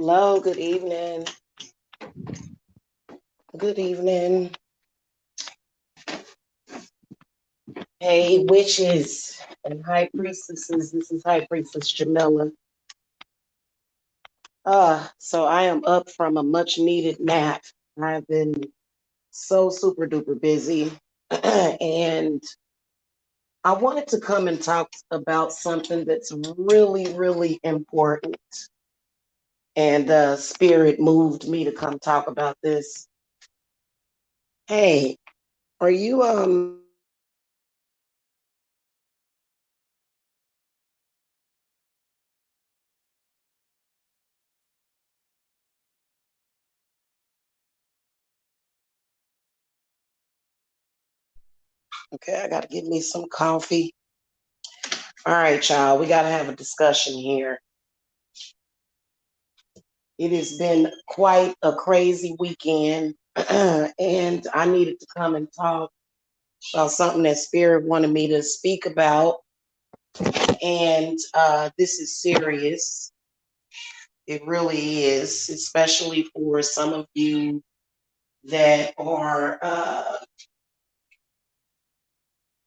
Hello, good evening. Good evening. Hey, witches and high priestesses. This is High Priestess Jamila. So I am up from a much needed nap. I've been so super duper busy. And I wanted to come and talk about something that's really, really important. And Spirit moved me to come talk about this. Hey, are you okay, I gotta get me some coffee. All right, y'all, we got to have a discussion here. It has been quite a crazy weekend, and I needed to come and talk about something that Spirit wanted me to speak about. And this is serious. It really is, especially for some of you that are,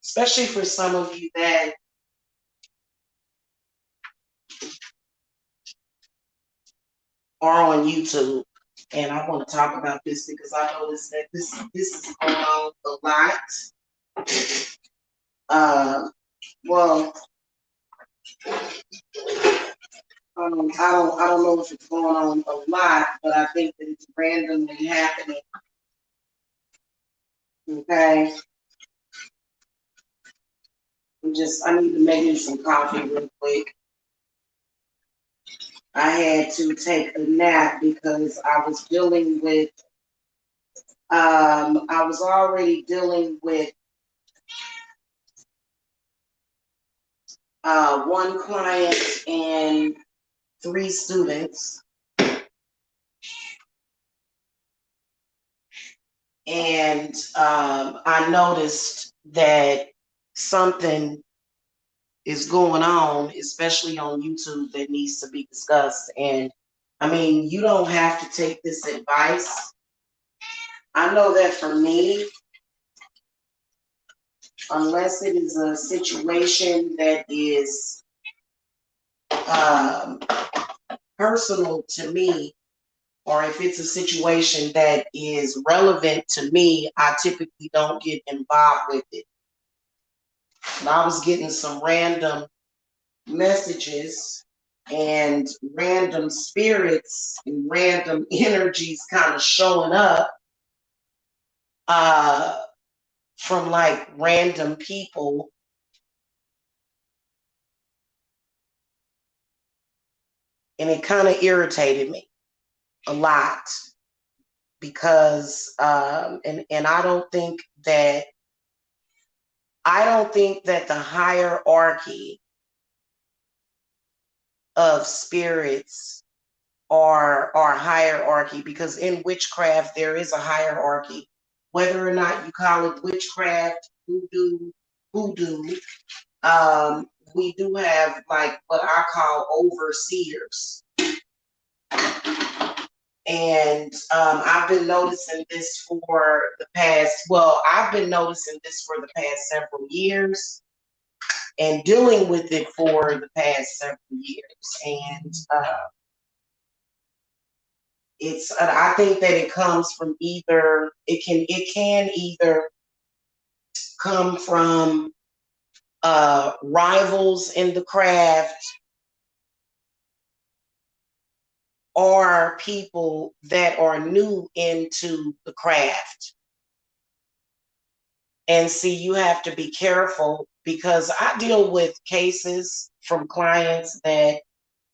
especially for some of you that are on YouTube. And I want to talk about this because I noticed that this is going on a lot. Well, I don't know if it's going on a lot, but I think that it's randomly happening. Okay, I need to make me some coffee real quick. I had to take a nap because I was dealing with, I was already dealing with one client and 3 students. And I noticed that something is going on, especially on YouTube, that needs to be discussed. And I mean, you don't have to take this advice. I know that for me, unless it is a situation that is um, personal to me, or if it's a situation that is relevant to me, I typically don't get involved with it. And I was getting some random messages and random spirits and random energies kind of showing up uh, from like random people. And it kind of irritated me a lot because, and I don't think that the hierarchy of spirits are hierarchy, because in witchcraft there is a hierarchy, whether or not you call it witchcraft, hoodoo. We do have like what I call overseers, and I've been noticing this for the past. Well, I've been noticing this for the past several years, and dealing with it for the past several years, and I think that it comes from either it can either come from rivals in the craft, or people that are new into the craft. And see, you have to be careful, because I deal with cases from clients that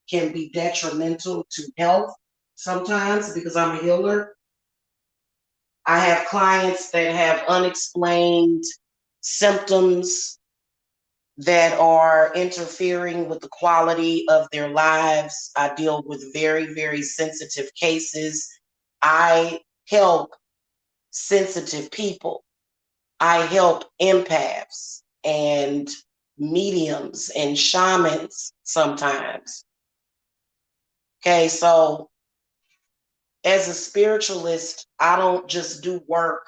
can be detrimental to health sometimes, because I'm a healer. I have clients that have unexplained symptoms that are interfering with the quality of their lives. I deal with very, very sensitive cases. I help sensitive people. I help empaths and mediums and shamans sometimes. Okay, so as a spiritualist, I don't just do work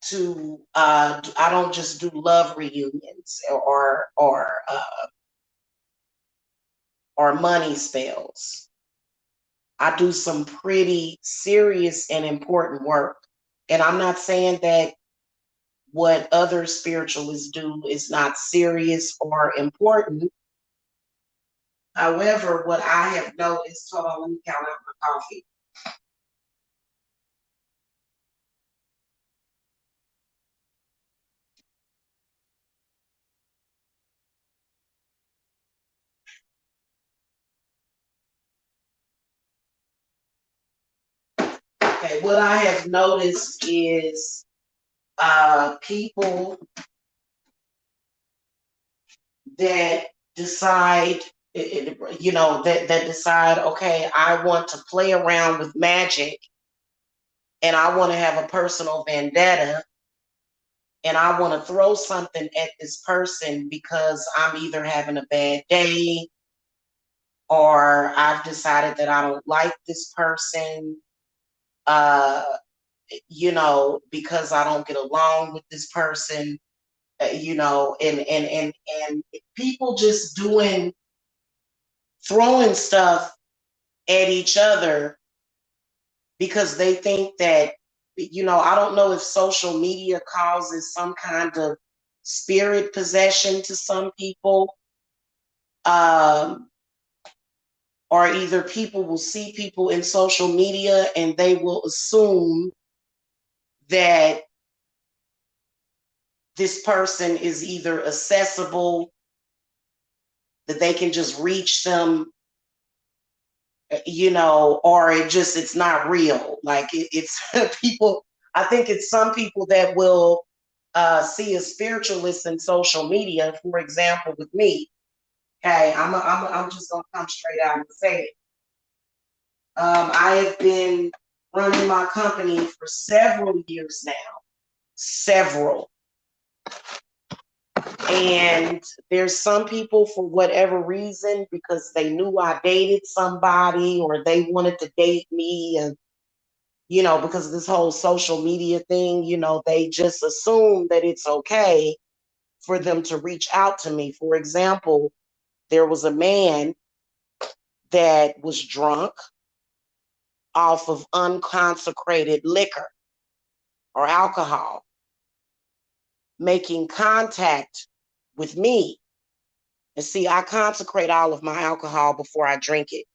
to I don't just do love reunions or money spells. I do some pretty serious and important work. And I'm not saying that what other spiritualists do is not serious or important. However, what I have noticed, hold on, let me count out my coffee. Okay, what I have noticed is people that decide, that decide, okay, I want to play around with magic and I want to have a personal vendetta and I want to throw something at this person because I'm either having a bad day or I've decided that I don't like this person, uh, because I don't get along with this person, and people just throwing stuff at each other because they think that, I don't know if social media causes some kind of spirit possession to some people. Or either people will see people in social media and they will assume that this person is either accessible, that they can just reach them, or it's not real. Like it's people, I think it's some people that will see a spiritualist in social media. For example, with me, okay, I'm just gonna come straight out and say it. I have been running my company for several years now, several. And there's some people, for whatever reason, because they knew I dated somebody or they wanted to date me, and because of this whole social media thing, they just assume that it's okay for them to reach out to me. For example, there was a man that was drunk off of unconsecrated liquor or alcohol, making contact with me. And see, I consecrate all of my alcohol before I drink it.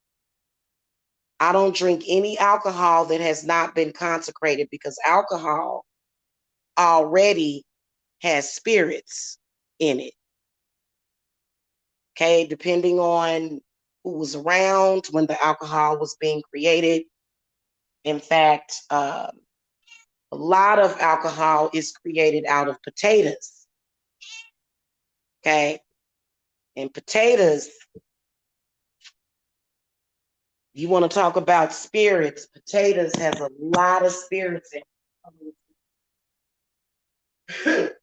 I don't drink any alcohol that has not been consecrated because alcohol already has spirits in it. Okay, depending on who was around when the alcohol was being created. In fact, a lot of alcohol is created out of potatoes. Okay, and potatoes, you want to talk about spirits, potatoes has a lot of spirits in it.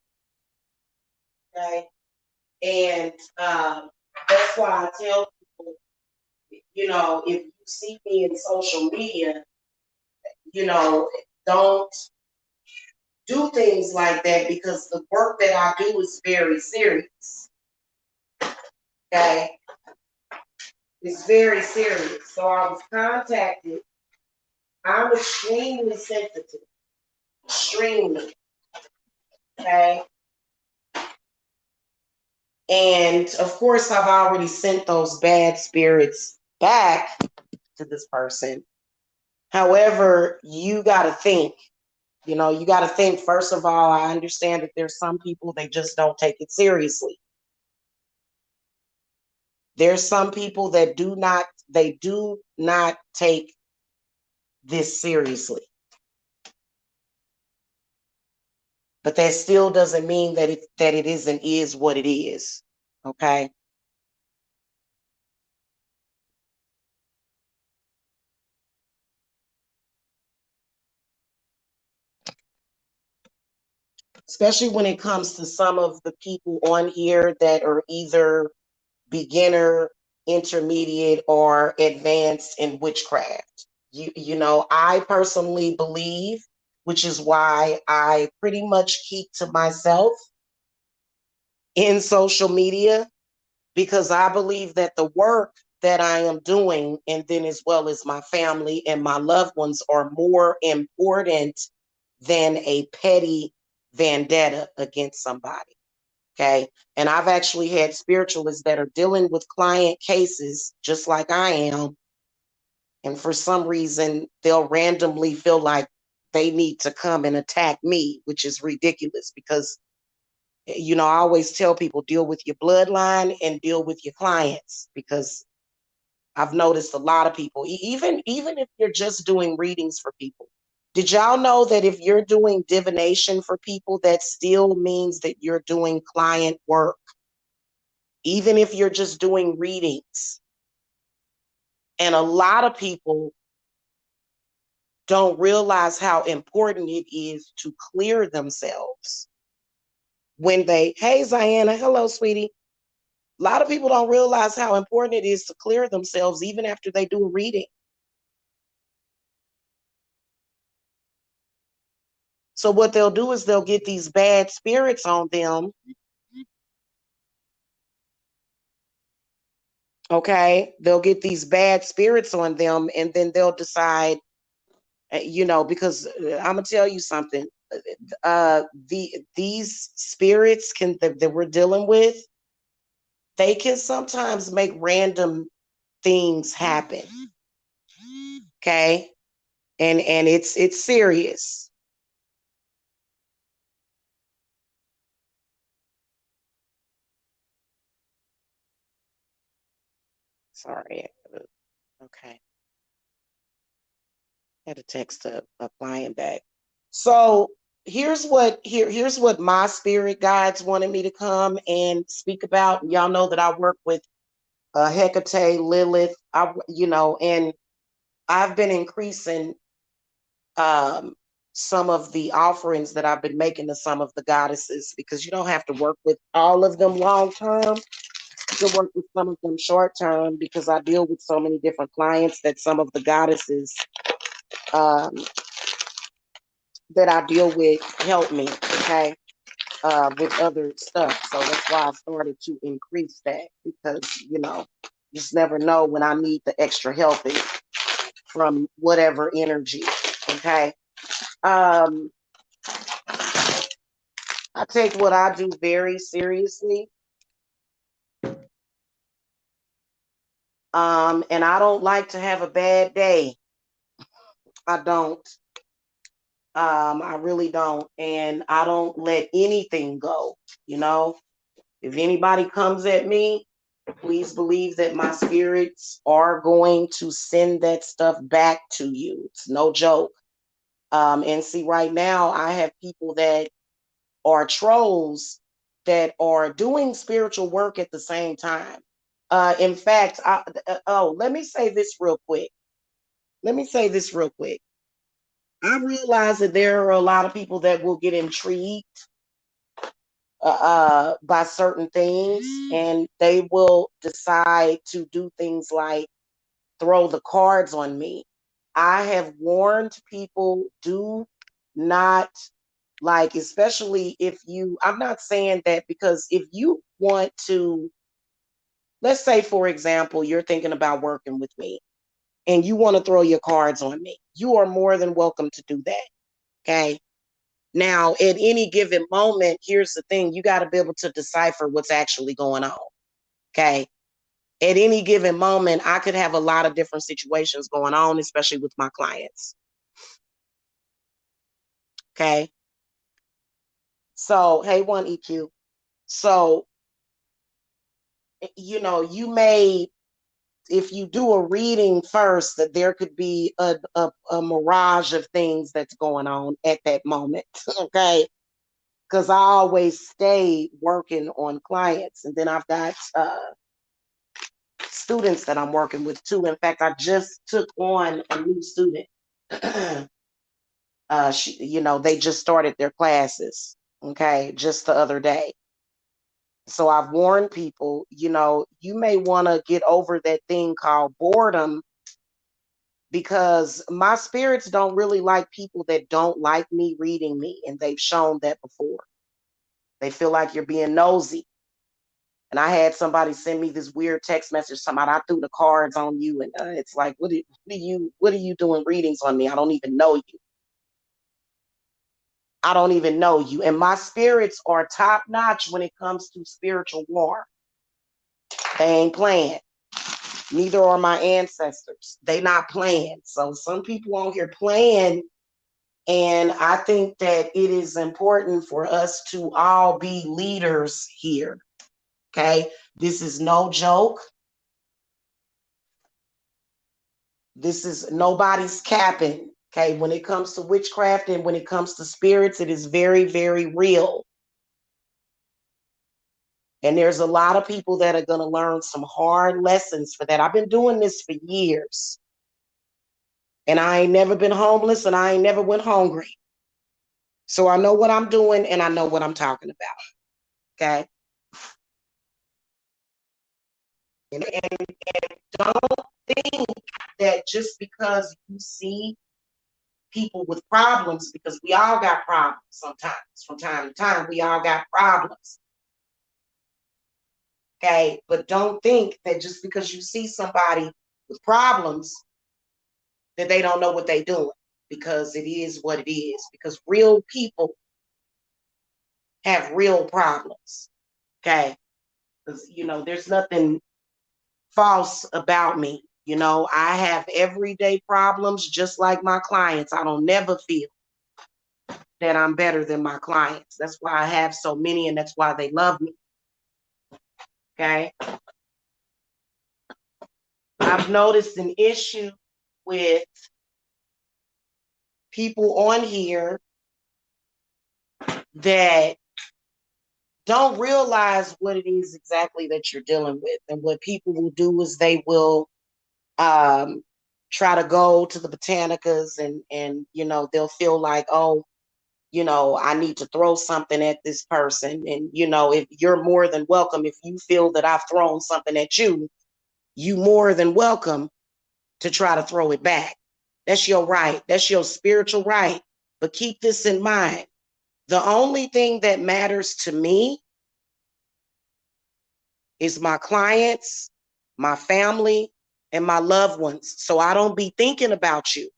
Okay, and that's why I tell people, if you see me in social media, don't do things like that because the work that I do is very serious. Okay, it's very serious. So I was contacted. I'm extremely sensitive, extremely. Okay, and of course, I've already sent those bad spirits back to this person. However, you got to think. You got to think, first of all, I understand that there's some people, they just don't take it seriously. There's some people that do not take this seriously. But that still doesn't mean that it is what it is. Okay. Especially when it comes to some of the people on here that are either beginner, intermediate, or advanced in witchcraft. I personally believe, which is why I pretty much keep to myself in social media, because I believe that the work that I am doing, and then as well as my family and my loved ones, are more important than a petty vendetta against somebody. Okay. And I've actually had spiritualists that are dealing with client cases just like I am. And for some reason, they'll randomly feel like they need to come and attack me, which is ridiculous because, I always tell people deal with your bloodline and deal with your clients, because I've noticed a lot of people, even if you're just doing readings for people. Did y'all know that if you're doing divination for people, that still means that you're doing client work? Even if you're just doing readings. And a lot of people don't realize how important it is to clear themselves when hey, Ziana, hello, sweetie. A lot of people don't realize how important it is to clear themselves even after they do a reading. So what they'll do is they'll get these bad spirits on them. Okay. They'll get these bad spirits on them, and then they'll decide, because I'm going to tell you something. These spirits that we're dealing with, they can sometimes make random things happen. Okay. And it's serious. Sorry. Okay. Had to text a client back. So here's what my spirit guides wanted me to come and speak about. Y'all know that I work with Hecate, Lilith, and I've been increasing um, some of the offerings that I've been making to some of the goddesses, because you don't have to work with all of them long term. You can work with some of them short term, because I deal with so many different clients that some of the goddesses um, that I deal with help me, okay, with other stuff. So that's why I started to increase that, because, you just never know when I need the extra helping from whatever energy, okay? Um, I take what I do very seriously. And I don't like to have a bad day. I don't. I really don't. And I don't let anything go, you know? If anybody comes at me, please believe that my spirits are going to send that stuff back to you. It's no joke. And see, right now, I have people that are trolls that are doing spiritual work at the same time. In fact, let me say this real quick. Let me say this real quick. I realize that there are a lot of people that will get intrigued by certain things, and they will decide to do things like throw the cards on me. I have warned people, do not, like, especially if I'm not saying that, because if you want to, let's say, for example, you're thinking about working with me and you want to throw your cards on me, you are more than welcome to do that. Okay. Now, at any given moment, here's the thing, you got to be able to decipher what's actually going on. Okay. At any given moment, I could have a lot of different situations going on, especially with my clients. Okay. So, hey, one EQ. So, you may, if you do a reading first, that there could be a mirage of things that's going on at that moment. Okay. Because I always stay working on clients. And then I've got students that I'm working with too. In fact, I just took on a new student. They just started their classes, okay, just the other day. So I've warned people, you may want to get over that thing called boredom because my spirits don't really like people that don't like me reading me, and they've shown that before. They feel like you're being nosy. And I had somebody send me this weird text message talking about I threw the cards on you, and it's like, what are you doing readings on me? I don't even know you. I don't even know you. And my spirits are top notch when it comes to spiritual war. They ain't playing. Neither are my ancestors. They not playing. So some people on here playing. And I think that it is important for us to all be leaders here. Okay. This is no joke. This is nobody's capping. Okay. When it comes to witchcraft and when it comes to spirits, it is very, very real. And there's a lot of people that are going to learn some hard lessons for that. I've been doing this for years. And I ain't never been homeless and I ain't never went hungry. So I know what I'm doing and I know what I'm talking about. Okay. And don't think that just because you see people with problems, because we all got problems sometimes, from time to time, we all got problems. Okay. But don't think that just because you see somebody with problems, that they don't know what they're doing, because it is what it is. Because real people have real problems. Okay. Because, there's nothing false about me. I have everyday problems just like my clients. I don't never feel that I'm better than my clients. That's why I have so many, and that's why they love me. Okay. I've noticed an issue with people on here that don't realize what it is exactly that you're dealing with. And what people will do is they will try to go to the botanicas and they'll feel like, oh, I need to throw something at this person. And, if you're more than welcome, if you feel that I've thrown something at you, you more than welcome to try to throw it back. That's your right. That's your spiritual right. But keep this in mind. The only thing that matters to me is my clients, my family, and my loved ones. So I don't be thinking about you.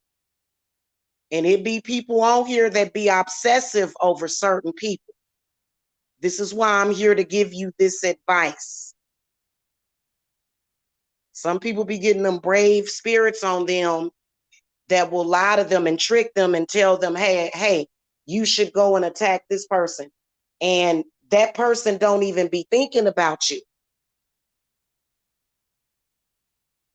And it be people on here that be obsessive over certain people. This is why I'm here to give you this advice. Some people be getting them brave spirits on them that will lie to them and trick them and tell them, hey, you should go and attack this person. And that person don't even be thinking about you.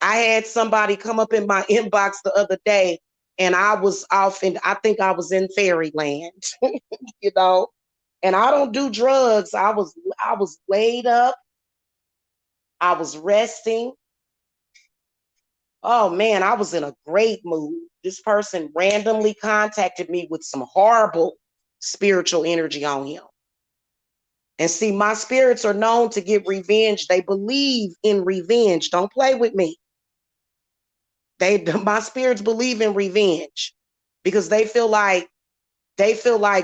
I had somebody come up in my inbox the other day, and I was off, and I think I was in fairyland, and I don't do drugs. I was laid up. I was resting. Oh man, I was in a great mood. This person randomly contacted me with some horrible spiritual energy on him. And see, my spirits are known to get revenge. They believe in revenge. Don't play with me. My spirits believe in revenge because they feel like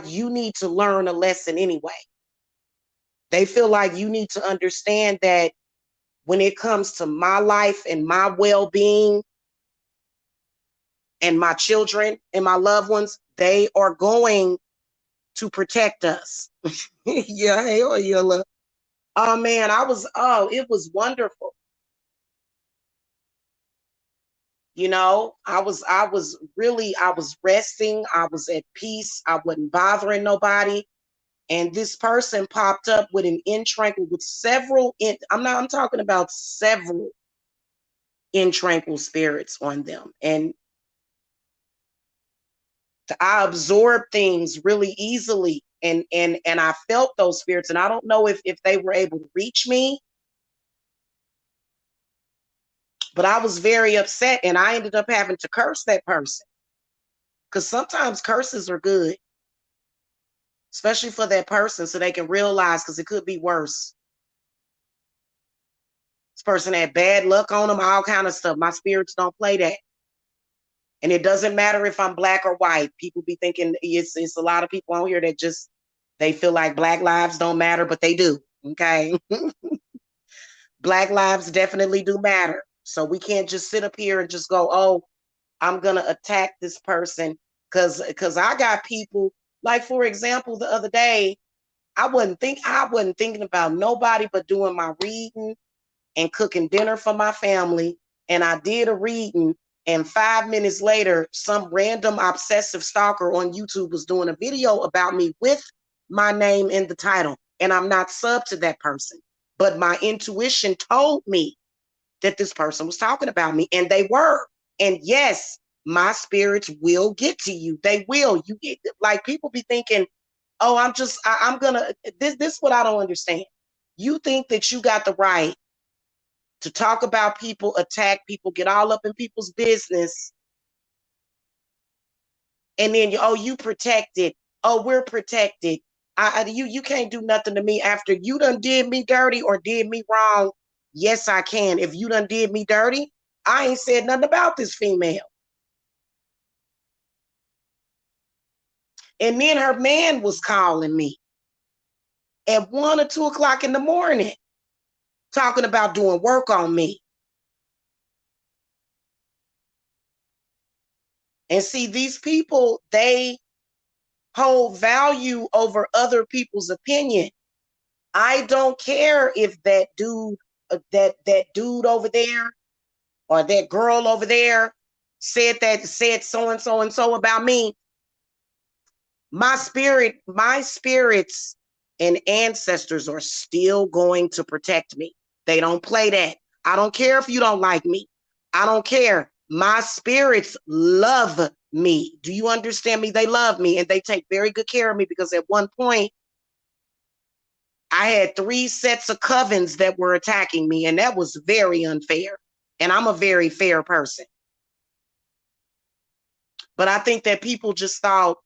you need to learn a lesson anyway. They feel like you need to understand that when it comes to my life and my well-being and my children and my loved ones, they are going to protect us. Yeah, hell yeah. Oh man, it was wonderful. I was resting. I was at peace. I wasn't bothering nobody. And this person popped up with an intranquil with I'm talking about several intranquil spirits on them. And I absorbed things really easily. And I felt those spirits. And I don't know if they were able to reach me, but I was very upset, and I ended up having to curse that person. Because sometimes curses are good, especially for that person, so they can realize, because it could be worse. This person had bad luck on them, all kind of stuff. My spirits don't play that. And it doesn't matter if I'm black or white. People be thinking it's a lot of people on here that just, they feel like black lives don't matter, but they do. Okay. Black lives definitely do matter. So we can't just sit up here and just go, oh, I'm going to attack this person. Because I got people, like, for example, the other day, I wasn't thinking about nobody but doing my reading and cooking dinner for my family. And I did a reading, and 5 minutes later, some random obsessive stalker on YouTube was doing a video about me with my name in the title. And I'm not sub to that person, but my intuition told me that this person was talking about me, and they were. And yes, my spirits will get to you. They will. You get, like, people be thinking, oh, I'm gonna, this is what I don't understand. You think that you got the right to talk about people, attack people, get all up in people's business, and then you protected. Oh, we're protected. You can't do nothing to me after you done did me dirty or did me wrong. Yes, I can. If you done did me dirty, I ain't said nothing about this female. And then her man was calling me at 1 or 2 o'clock in the morning, talking about doing work on me. And see, these people, they hold value over other people's opinion. I don't care if that dude, that dude over there, or that girl over there said so and so about me. My spirits and ancestors are still going to protect me. They don't play that. I don't care if you don't like me. I don't care. My spirits love me. Do you understand me? They love me, and they take very good care of me, because at one point I had 3 sets of covens that were attacking me, and that was very unfair. And I'm a very fair person. But I think that people just thought,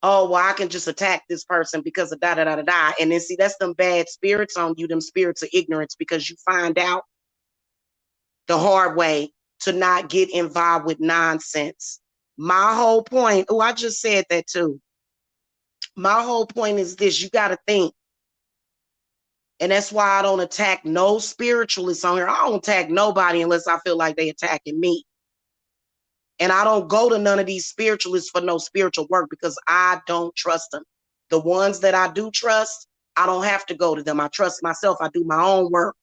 oh, well, I can just attack this person because of da da da da da. And then see, that's them bad spirits on you, them spirits of ignorance, because you find out the hard way to not get involved with nonsense. My whole point, oh, I just said that too. My whole point is this: you got to think. And that's why I don't attack no spiritualists on here. I don't attack nobody unless I feel like they attacking me. And I don't go to none of these spiritualists for no spiritual work, because I don't trust them. The ones that I do trust, I don't have to go to them. I trust myself. I do my own work.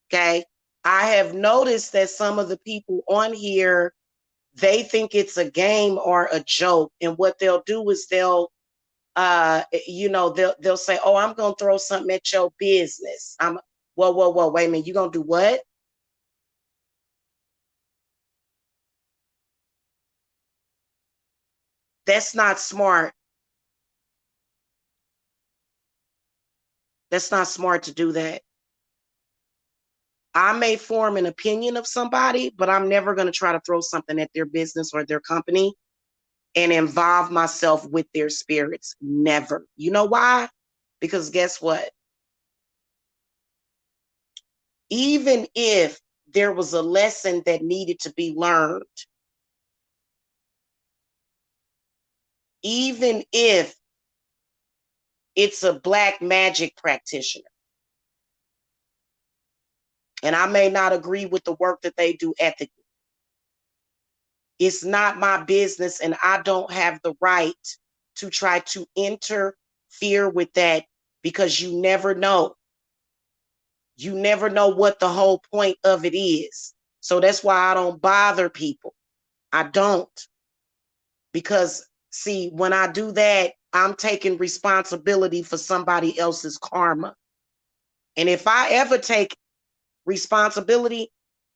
Okay. I have noticed that some of the people on here, they think it's a game or a joke. And what they'll do is they'll say, oh, I'm going to throw something at your business. Whoa, wait a minute. You going to do what? That's not smart. That's not smart to do that. I may form an opinion of somebody, but I'm never going to try to throw something at their business or their company and involve myself with their spirits. Never. You know why? Because guess what? Even if there was a lesson that needed to be learned, even if it's a black magic practitioner, and I may not agree with the work that they do ethically, it's not my business, and I don't have the right to try to interfere with that, because you never know. You never know what the whole point of it is. So that's why I don't bother people. I don't. Because, see, when I do that, I'm taking responsibility for somebody else's karma. And if I ever take responsibility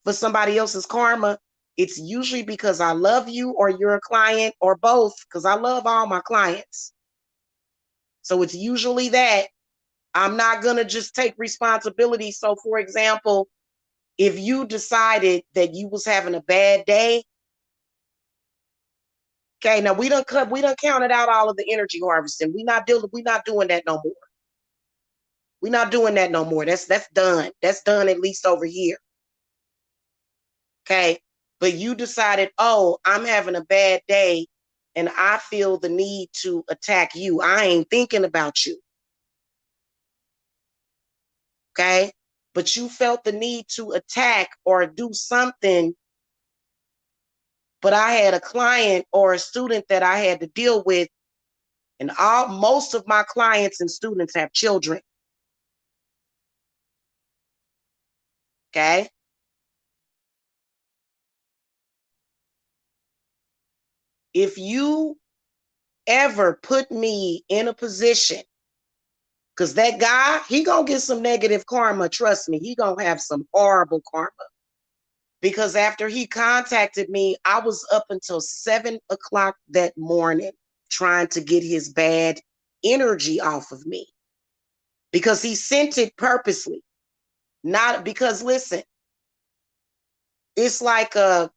for somebody else's karma, it's usually because I love you, or you're a client, or both, because I love all my clients. So it's usually that. I'm not going to just take responsibility. So, for example, if you decided that you was having a bad day, okay, now we don't counted out all of the energy harvesting. We're not doing that no more. We're not doing that no more. That's done. That's done, at least over here. Okay. But you decided, oh, I'm having a bad day and I feel the need to attack you. I ain't thinking about you. Okay. But you felt the need to attack or do something. But I had a client or a student that I had to deal with, and most of my clients and students have children. Okay. If you ever put me in a position, because that guy, he gonna get some negative karma, trust me, he gonna have some horrible karma. Because after he contacted me, I was up until 7 o'clock that morning trying to get his bad energy off of me. Because he sent it purposely. Not because, listen, it's like a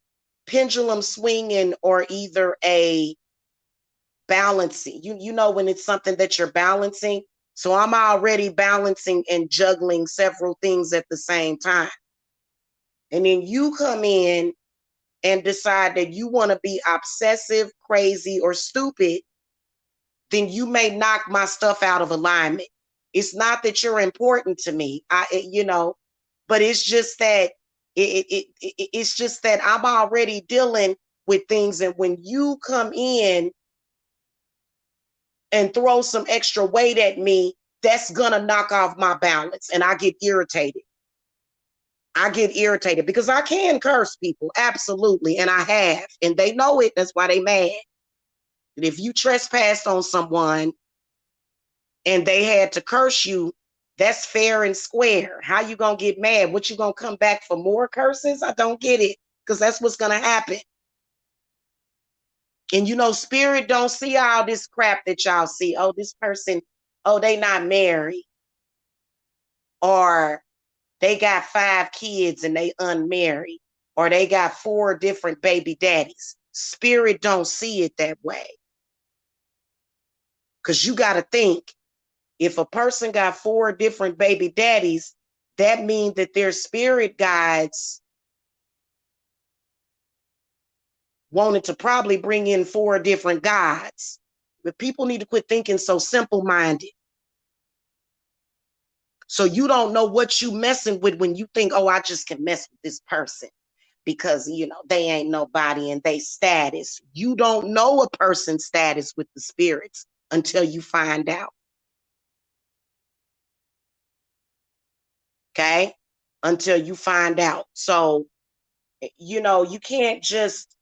pendulum swinging or either a balancing. You know when it's something that you're balancing. So I'm already balancing and juggling several things at the same time. And then you come in and decide that you want to be obsessive, crazy, or stupid, then you may knock my stuff out of alignment. It's not that you're important to me, but it's just that it's just that I'm already dealing with things, and when you come in and throw some extra weight at me, that's gonna knock off my balance, and I get irritated. I get irritated because I can curse people, absolutely, and I have, and they know it. That's why they mad. And if you trespassed on someone and they had to curse you, that's fair and square. How you gonna get mad? What, you gonna come back for more curses? I don't get it, because that's what's gonna happen. And spirit don't see all this crap that y'all see. Oh, this person, oh, they not married, or they got 5 kids and they unmarried, or they got 4 different baby daddies. Spirit don't see it that way. Because you got to think, if a person got 4 different baby daddies, that means that their spirit guides wanted to probably bring in 4 different gods. But people need to quit thinking so simple-minded. So you don't know what you messing with when you think, oh, I just can mess with this person because, they ain't nobody and they status. You don't know a person's status with the spirits until you find out. Okay? Until you find out. So, you can't just,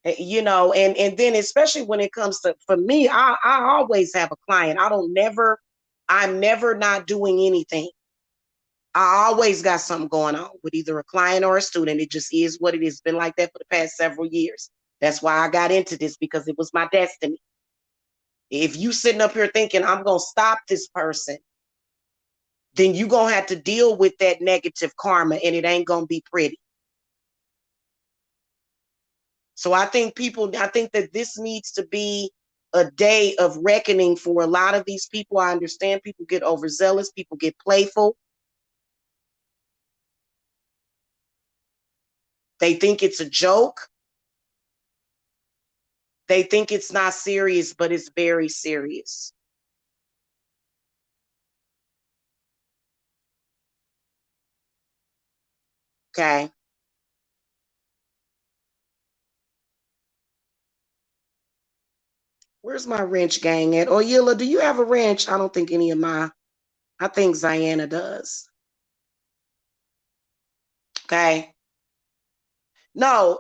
and then especially when it comes to, for me, I always have a client. I'm never not doing anything. I always got something going on with either a client or a student. It just is what it is. It's been like that for the past several years. That's why I got into this, because it was my destiny. If you sitting up here thinking I'm going to stop this person, then you're going to have to deal with that negative karma, and it ain't going to be pretty. So I think that this needs to be a day of reckoning for a lot of these people. I understand people get overzealous, people get playful. They think it's a joke. They think it's not serious, but it's very serious. Okay. Where's my wrench gang at? Oh, Yilla, do you have a wrench? I don't think I think Ziana does. Okay. No.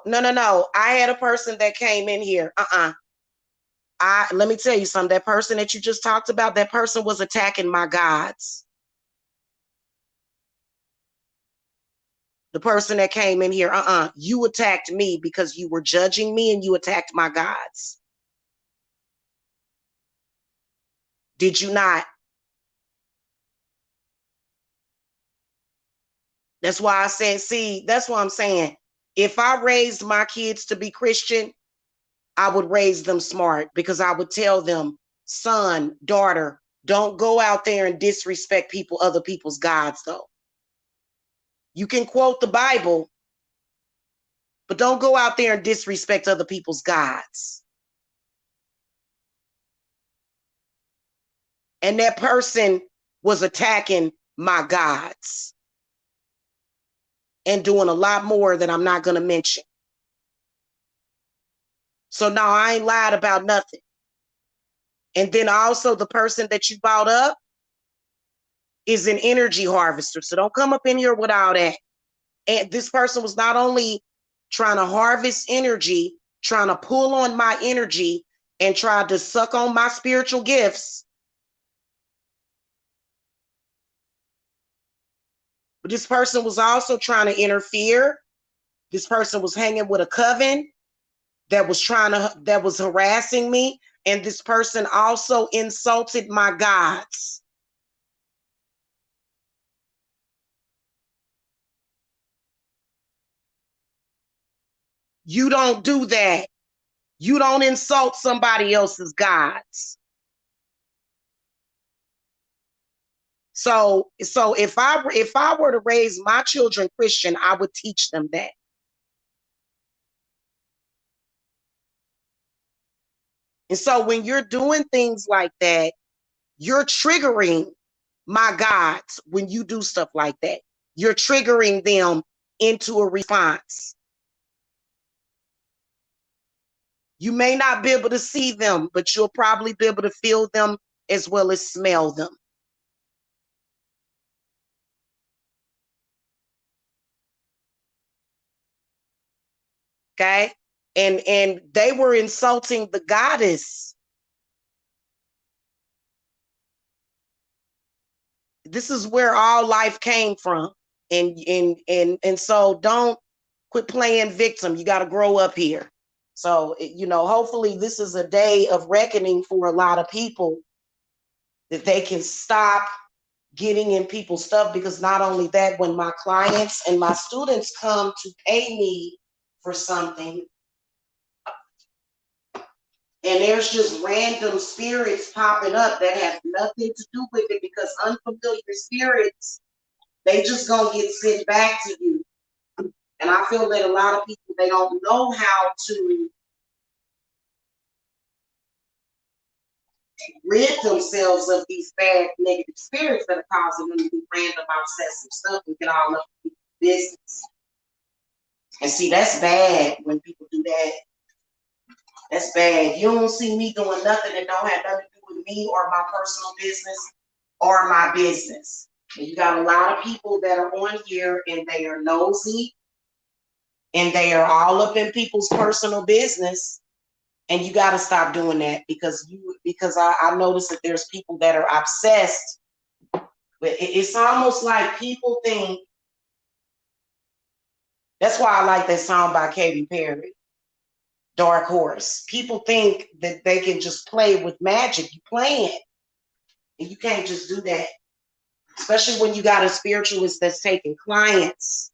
I had a person that came in here. Let me tell you something. That person that you just talked about, that person was attacking my gods. The person that came in here, you attacked me because you were judging me, and you attacked my gods. Did you not? That's why I said, see, that's what I'm saying. If I raised my kids to be Christian, I would raise them smart, because I would tell them, son, daughter, don't go out there and disrespect other people's gods, though. You can quote the Bible, But don't go out there and disrespect other people's gods. And that person was attacking my gods and doing a lot more that I'm not going to mention. So no, I ain't lied about nothing. And then also the person that you bought up is an energy harvester. So don't come up in here with all that. And this person was not only trying to harvest energy, trying to pull on my energy and try to suck on my spiritual gifts. But this person was also trying to interfere. This person was hanging with a coven that was harassing me. And this person also insulted my gods. You don't do that. You don't insult somebody else's gods. So if I were to raise my children Christian, I would teach them that. And so when you're doing things like that, you're triggering my gods when you do stuff like that. You're triggering them into a response. You may not be able to see them, but you'll probably be able to feel them as well as smell them. Okay? And they were insulting the goddess. This is where all life came from. And so don't quit playing victim. You got to grow up here. So, hopefully this is a day of reckoning for a lot of people, that they can stop getting in people's stuff. Because not only that, when my clients and my students come to pay me for something, and there's just random spirits popping up that have nothing to do with it, because unfamiliar spirits, they just gonna get sent back to you. And I feel that a lot of people, they don't know how to rid themselves of these bad negative spirits that are causing them to do random obsessive stuff and get all up in business. And see, that's bad when people do that. That's bad. You don't see me doing nothing that don't have nothing to do with me or my personal business or my business. And you got a lot of people that are on here and they are nosy and they are all up in people's personal business. And you got to stop doing that, because I notice that there's people that are obsessed. But it's almost like people think, that's why I like that song by Katy Perry, Dark Horse. People think that they can just play with magic. You playing, and you can't just do that. Especially when you got a spiritualist that's taking clients.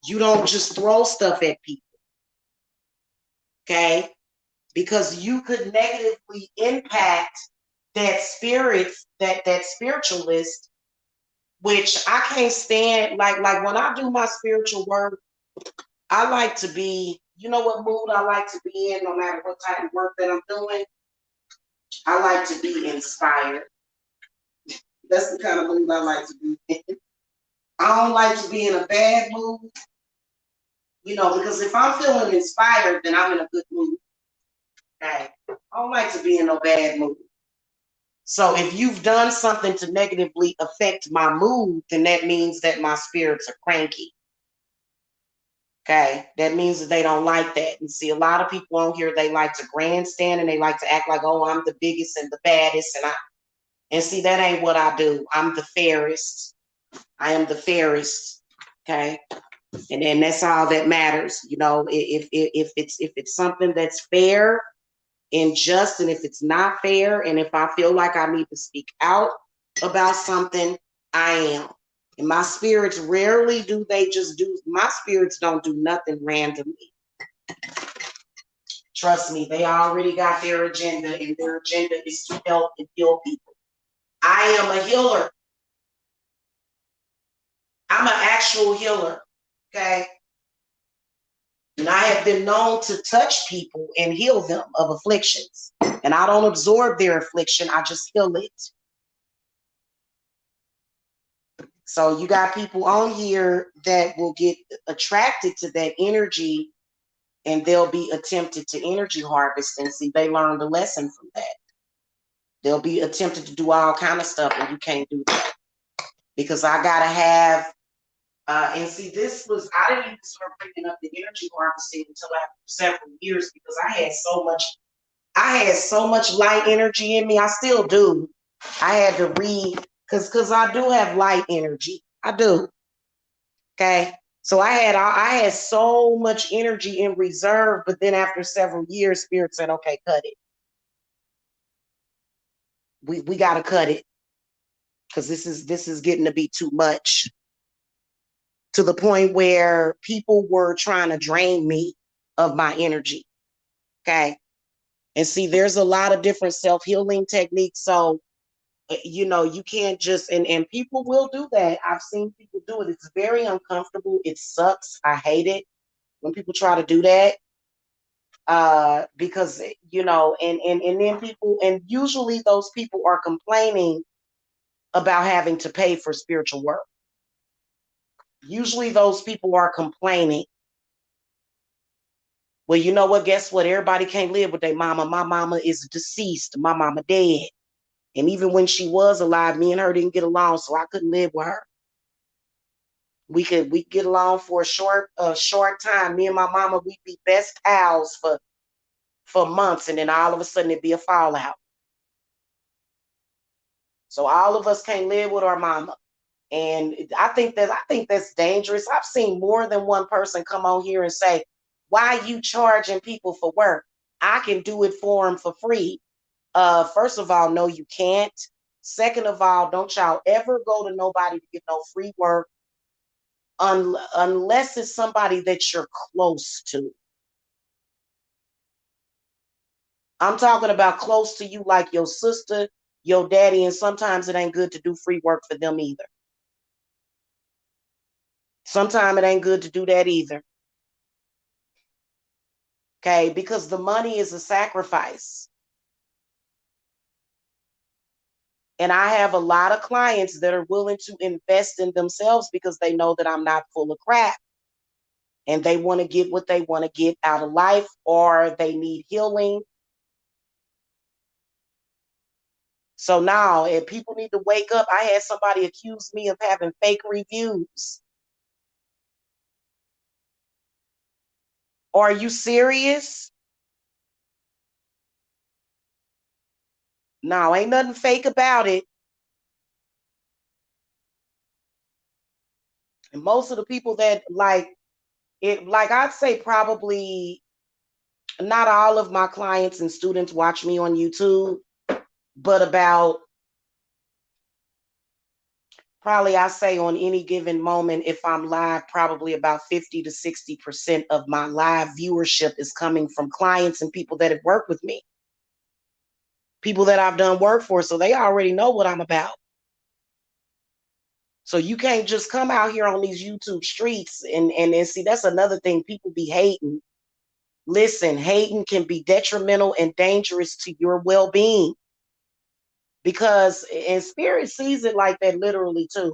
You don't just throw stuff at people. Okay? Because you could negatively impact that spirit, that spiritualist, which I can't stand. Like when I do my spiritual work, I like to be, you know what mood I like to be in, no matter what type of work that I'm doing? I like to be inspired. That's the kind of mood I like to be in. I don't like to be in a bad mood, because if I'm feeling inspired, then I'm in a good mood. Okay? I don't like to be in no bad mood. So if you've done something to negatively affect my mood, then that means that my spirits are cranky. Okay, that means that they don't like that. And see, a lot of people on here, they like to grandstand and they like to act like, oh, I'm the biggest and the baddest. And see, that ain't what I do. I'm the fairest. I am the fairest. Okay. And then that's all that matters. If it's something that's fair and just, and if it's not fair, and if I feel like I need to speak out about something, I am. And my spirits rarely do they just do, my spirits don't do nothing randomly. Trust me, they already got their agenda, and their agenda is to help and heal people. I am a healer. I'm an actual healer, okay? And I have been known to touch people and heal them of afflictions. And I don't absorb their affliction, I just heal it. So you got people on here that will get attracted to that energy, and they'll be attempted to energy harvest, and see, they learned a lesson from that. They'll be attempted to do all kind of stuff, and you can't do that. Because I gotta have and see, I didn't even start picking up the energy harvesting until after several years, because I had so much light energy in me. I still do. I had to read, because I do have light energy. I do. Okay. So I had so much energy in reserve, but then after several years, Spirit said, okay, cut it. We gotta cut it. Because this is getting to be too much. To the point where people were trying to drain me of my energy. Okay. And see, there's a lot of different self-healing techniques. So, you can't just, and people will do that. I've seen people do it. It's very uncomfortable. It sucks. I hate it when people try to do that. Because, and then people, and usually those people are complaining about having to pay for spiritual work. Usually those people are complaining. Well, you know what? Guess what? Everybody can't live with their mama. My mama is deceased. My mama dead. And even when she was alive, me and her didn't get along, so I couldn't live with her. We get along for a short time. Me and my mama, we'd be best pals for months, and then all of a sudden it'd be a fallout. So all of us can't live with our mama. And I think that's dangerous. I've seen more than one person come on here and say, why you charging people for work? I can do it for them for free. First of all, no, you can't. Second of all, don't y'all ever go to nobody to get no free work unless it's somebody that you're close to. I'm talking about close to you, like your sister, your daddy, and sometimes it ain't good to do free work for them either. Sometimes it ain't good to do that either. Okay, because the money is a sacrifice. And I have a lot of clients that are willing to invest in themselves because they know that I'm not full of crap. And they want to get what they want to get out of life, or they need healing. So now, if people need to wake up, I had somebody accuse me of having fake reviews. Are you serious? No, ain't nothing fake about it. And most of the people that like it, like I'd say probably not all of my clients and students watch me on YouTube, but about probably I say on any given moment, if I'm live, probably about 50 to 60% of my live viewership is coming from clients and people that have worked with me, people that I've done work for. So they already know what I'm about. So you can't just come out here on these YouTube streets and see, that's another thing. People be hating. Listen, hating can be detrimental and dangerous to your well-being, because, and Spirit sees it like that literally too.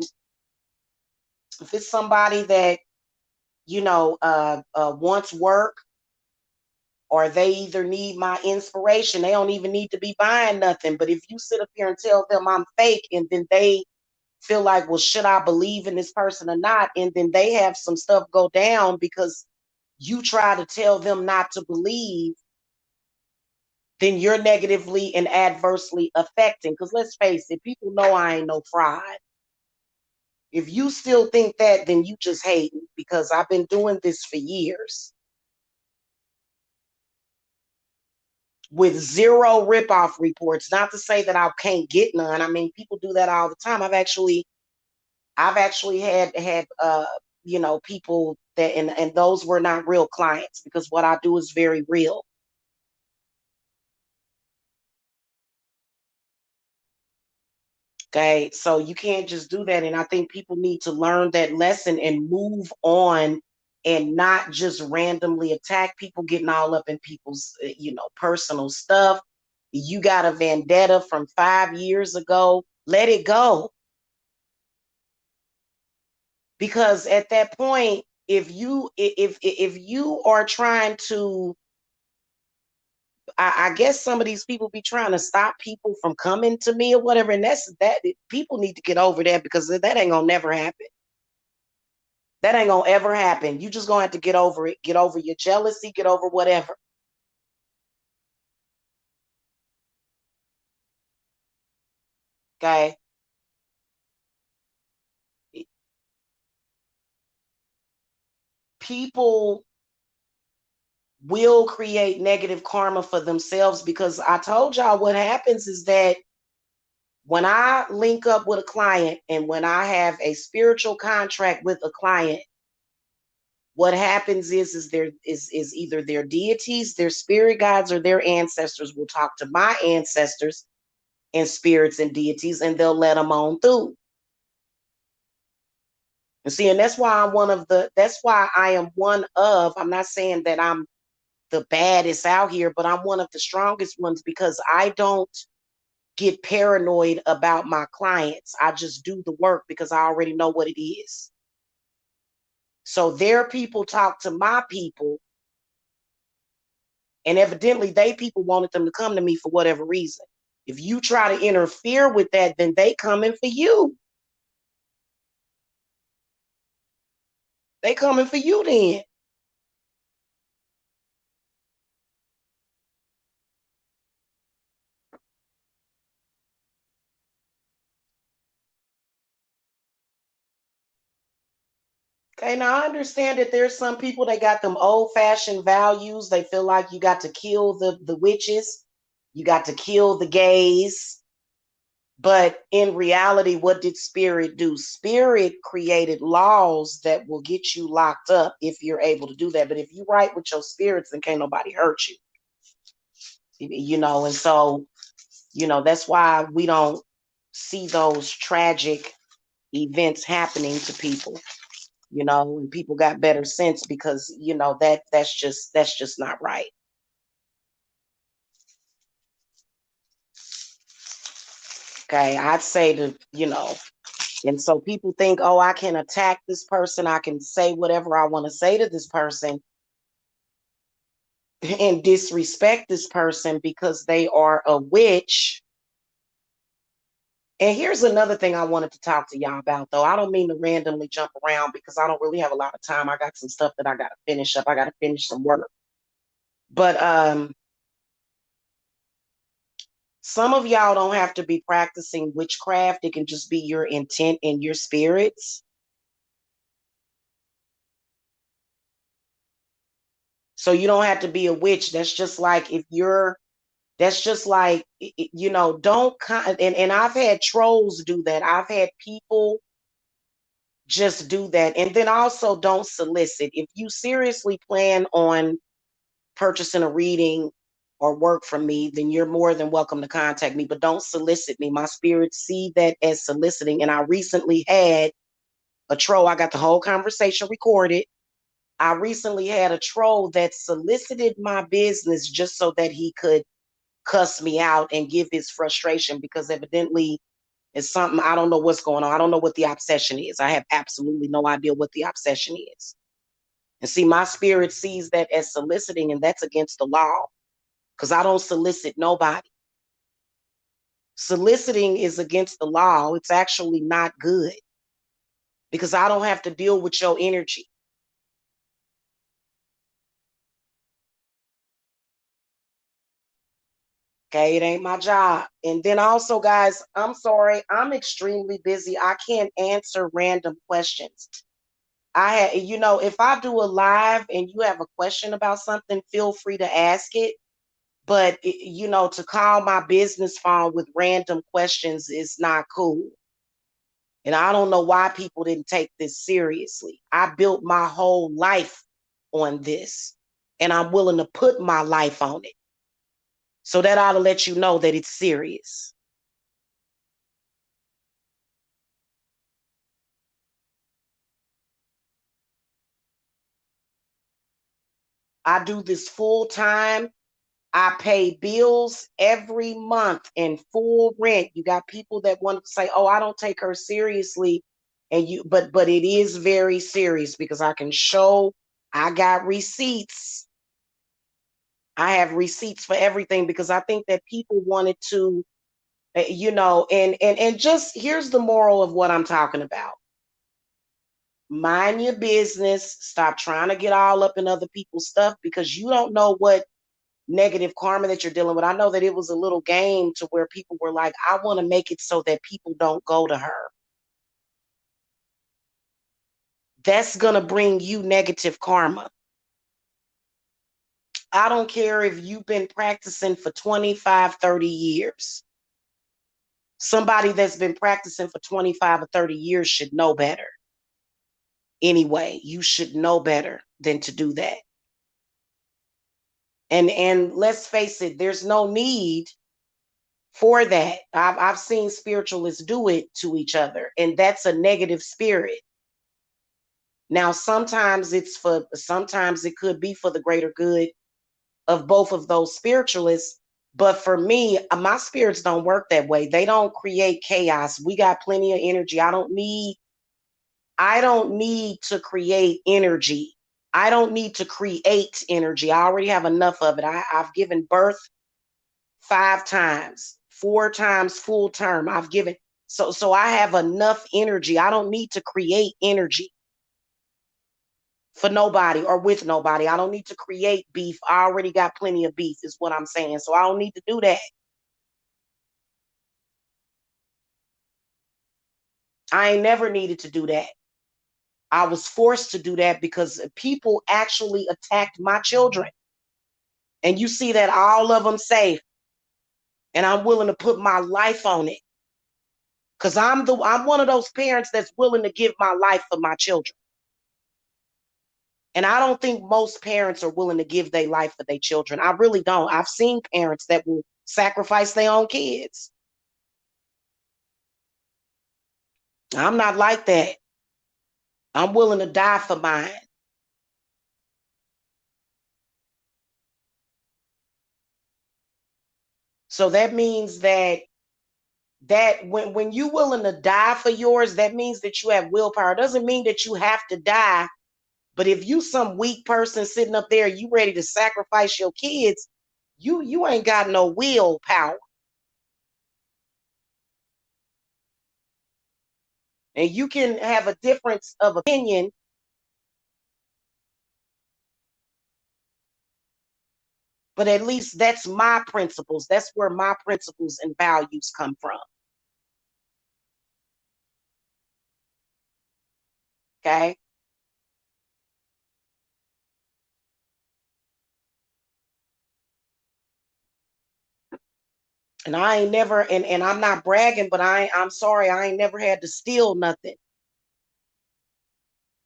If it's somebody that, wants work, or they either need my inspiration, they don't even need to be buying nothing. But if you sit up here and tell them I'm fake, and then they feel like, well, should I believe in this person or not? And then they have some stuff go down because you try to tell them not to believe, then you're negatively and adversely affecting. Because let's face it, people know I ain't no fraud. If you still think that, then you just hate me, because I've been doing this for years with zero ripoff reports. Not to say that I can't get none. I mean, people do that all the time. I've actually had people that, and those were not real clients, because what I do is very real. Okay, so you can't just do that. And I think people need to learn that lesson and move on and not just randomly attack people, getting all up in people's, personal stuff. You got a vendetta from 5 years ago, let it go. Because at that point, if you are trying to, I guess some of these people be trying to stop people from coming to me or whatever, and that people need to get over that, because that ain't gonna never happen. That ain't gonna ever happen. You just gonna have to get over it, get over your jealousy, get over whatever. Okay. People will create negative karma for themselves, because I told y'all what happens is that when I link up with a client and when I have a spiritual contract with a client, what happens is there is either their deities, their spirit guides, or their ancestors will talk to my ancestors and spirits and deities, and they'll let them on through. And see, and that's why that's why I am one of, I'm not saying that I'm the baddest out here, but I'm one of the strongest ones, because I don't get paranoid about my clients. I just do the work because I already know what it is. So their people talk to my people, and evidently they people wanted them to come to me for whatever reason. If you try to interfere with that, then they coming for you. They coming for you then. Okay, now I understand that there's some people that got them old-fashioned values. They feel like you got to kill the witches, you got to kill the gays. But in reality, what did spirit do? Spirit created laws that will get you locked up if you're able to do that. But if you right with your spirits, then can't nobody hurt you. And so, that's why we don't see those tragic events happening to people. And people got better sense, because that's just not right. Okay, I'd say to, and so people think, oh, I can attack this person, I can say whatever I want to say to this person and disrespect this person because they are a witch. And here's another thing I wanted to talk to y'all about, though. I don't mean to randomly jump around, because I don't really have a lot of time. I got some stuff that I got to finish up. I got to finish some work. But some of y'all don't have to be practicing witchcraft. It can just be your intent and your spirits. So you don't have to be a witch. That's just like if you're, that's just like, don't, and I've had trolls do that. I've had people just do that. And then also don't solicit. If you seriously plan on purchasing a reading or work from me, then you're more than welcome to contact me, but don't solicit me. My spirits see that as soliciting. And I recently had a troll. I got the whole conversation recorded. I recently had a troll that solicited my business just so that he could cuss me out and give his frustration, because evidently it's something, I don't know what's going on. I don't know what the obsession is. I have absolutely no idea what the obsession is. And see, my spirit sees that as soliciting, and that's against the law, because I don't solicit nobody. Soliciting is against the law. It's actually not good, because I don't have to deal with your energy. Okay, it ain't my job. And then also, guys, I'm sorry, I'm extremely busy. I can't answer random questions. I had, if I do a live and you have a question about something, feel free to ask it. But, to call my business phone with random questions is not cool. And I don't know why people didn't take this seriously. I built my whole life on this, and I'm willing to put my life on it. So that ought to let you know that it's serious. I do this full time. I pay bills every month and full rent. You got people that want to say, "Oh, I don't take her seriously." And but it is very serious because I can show I got receipts. I have receipts for everything because I think that people wanted to, and just here's the moral of what I'm talking about. Mind your business. Stop trying to get all up in other people's stuff because you don't know what negative karma that you're dealing with. I know that it was a little game to where people were like, I want to make it so that people don't go to her. That's going to bring you negative karma. I don't care if you've been practicing for 25, 30 years. Somebody that's been practicing for 25 or 30 years should know better. Anyway, you should know better than to do that. And let's face it, there's no need for that. I've seen spiritualists do it to each other, and that's a negative spirit. Now, sometimes sometimes it could be for the greater good of both of those spiritualists. But for me, my spirits don't work that way. They don't create chaos. We got plenty of energy. I don't need to create energy. I don't need to create energy. I already have enough of it. I've given birth 5 times, 4 times full term. I've given so I have enough energy. I don't need to create energy for nobody or with nobody. I don't need to create beef. I already got plenty of beef, is what I'm saying. So I don't need to do that. I ain't never needed to do that. I was forced to do that because people actually attacked my children. And you see that all of them safe. And I'm willing to put my life on it. Because I'm one of those parents that's willing to give my life for my children. And I don't think most parents are willing to give their life for their children. I really don't. I've seen parents that will sacrifice their own kids. I'm not like that. I'm willing to die for mine. So that means that when you willing to die for yours, that means that you have willpower. It doesn't mean that you have to die. But if you some weak person sitting up there, you ready to sacrifice your kids, you ain't got no willpower. And you can have a difference of opinion, but at least that's my principles. That's where my principles and values come from. Okay. And I ain't never, and I'm not bragging, but I'm sorry, I ain't never had to steal nothing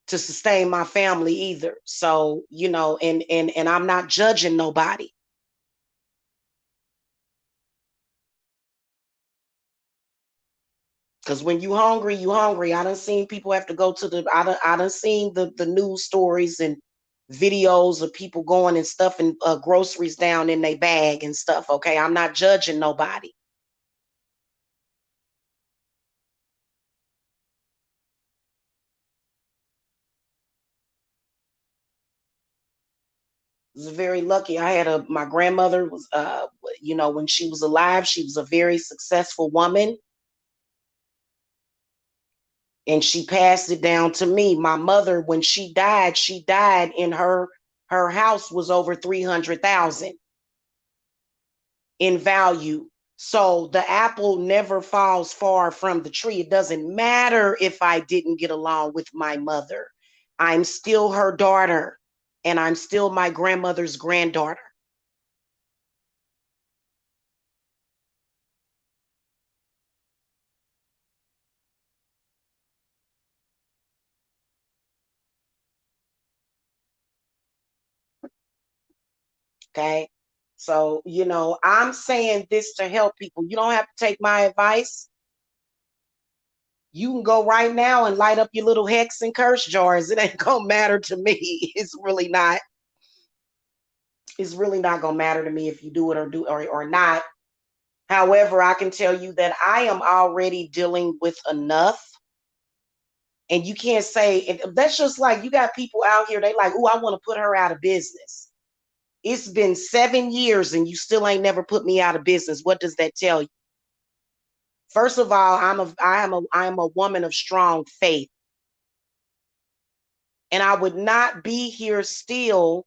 to sustain my family either. So, and I'm not judging nobody. Because when you hungry, you hungry. I done seen people have to go to I done seen the news stories and videos of people going and stuffing groceries down in their bag and stuff. Okay. I'm not judging nobody. I was very lucky. My grandmother was, when she was alive, she was a very successful woman and she passed it down to me. My mother, when she died in her house was over 300,000 in value. So the apple never falls far from the tree. It doesn't matter if I didn't get along with my mother. I'm still her daughter and I'm still my grandmother's granddaughter. Okay. So, I'm saying this to help people. You don't have to take my advice. You can go right now and light up your little hex and curse jars. It ain't gonna matter to me. It's really not. It's really not going to matter to me if you do it or not. However, I can tell you that I am already dealing with enough. And you can't say, that's just like you got people out here, they like, oh, I want to put her out of business. It's been 7 years and you still ain't never put me out of business. What does that tell you? First of all, I am a woman of strong faith. And I would not be here still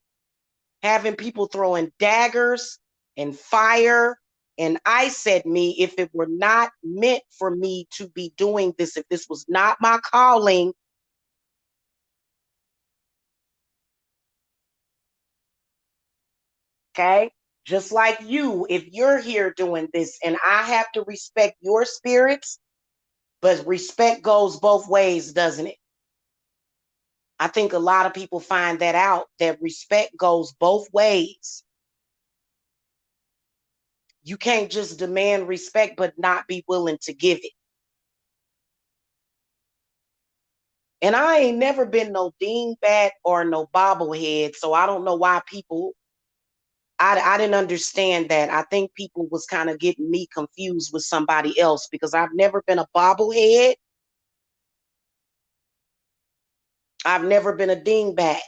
having people throwing daggers and fire and ice at me if it were not meant for me to be doing this, if this was not my calling. Okay? Just like you, if you're here doing this, and I have to respect your spirits, but respect goes both ways, doesn't it? I think a lot of people find that out, that respect goes both ways. You can't just demand respect but not be willing to give it. And I ain't never been no dingbat or no bobblehead, so I don't know why people, I didn't understand that. I think people was kind of getting me confused with somebody else because I've never been a bobblehead. I've never been a dingbat.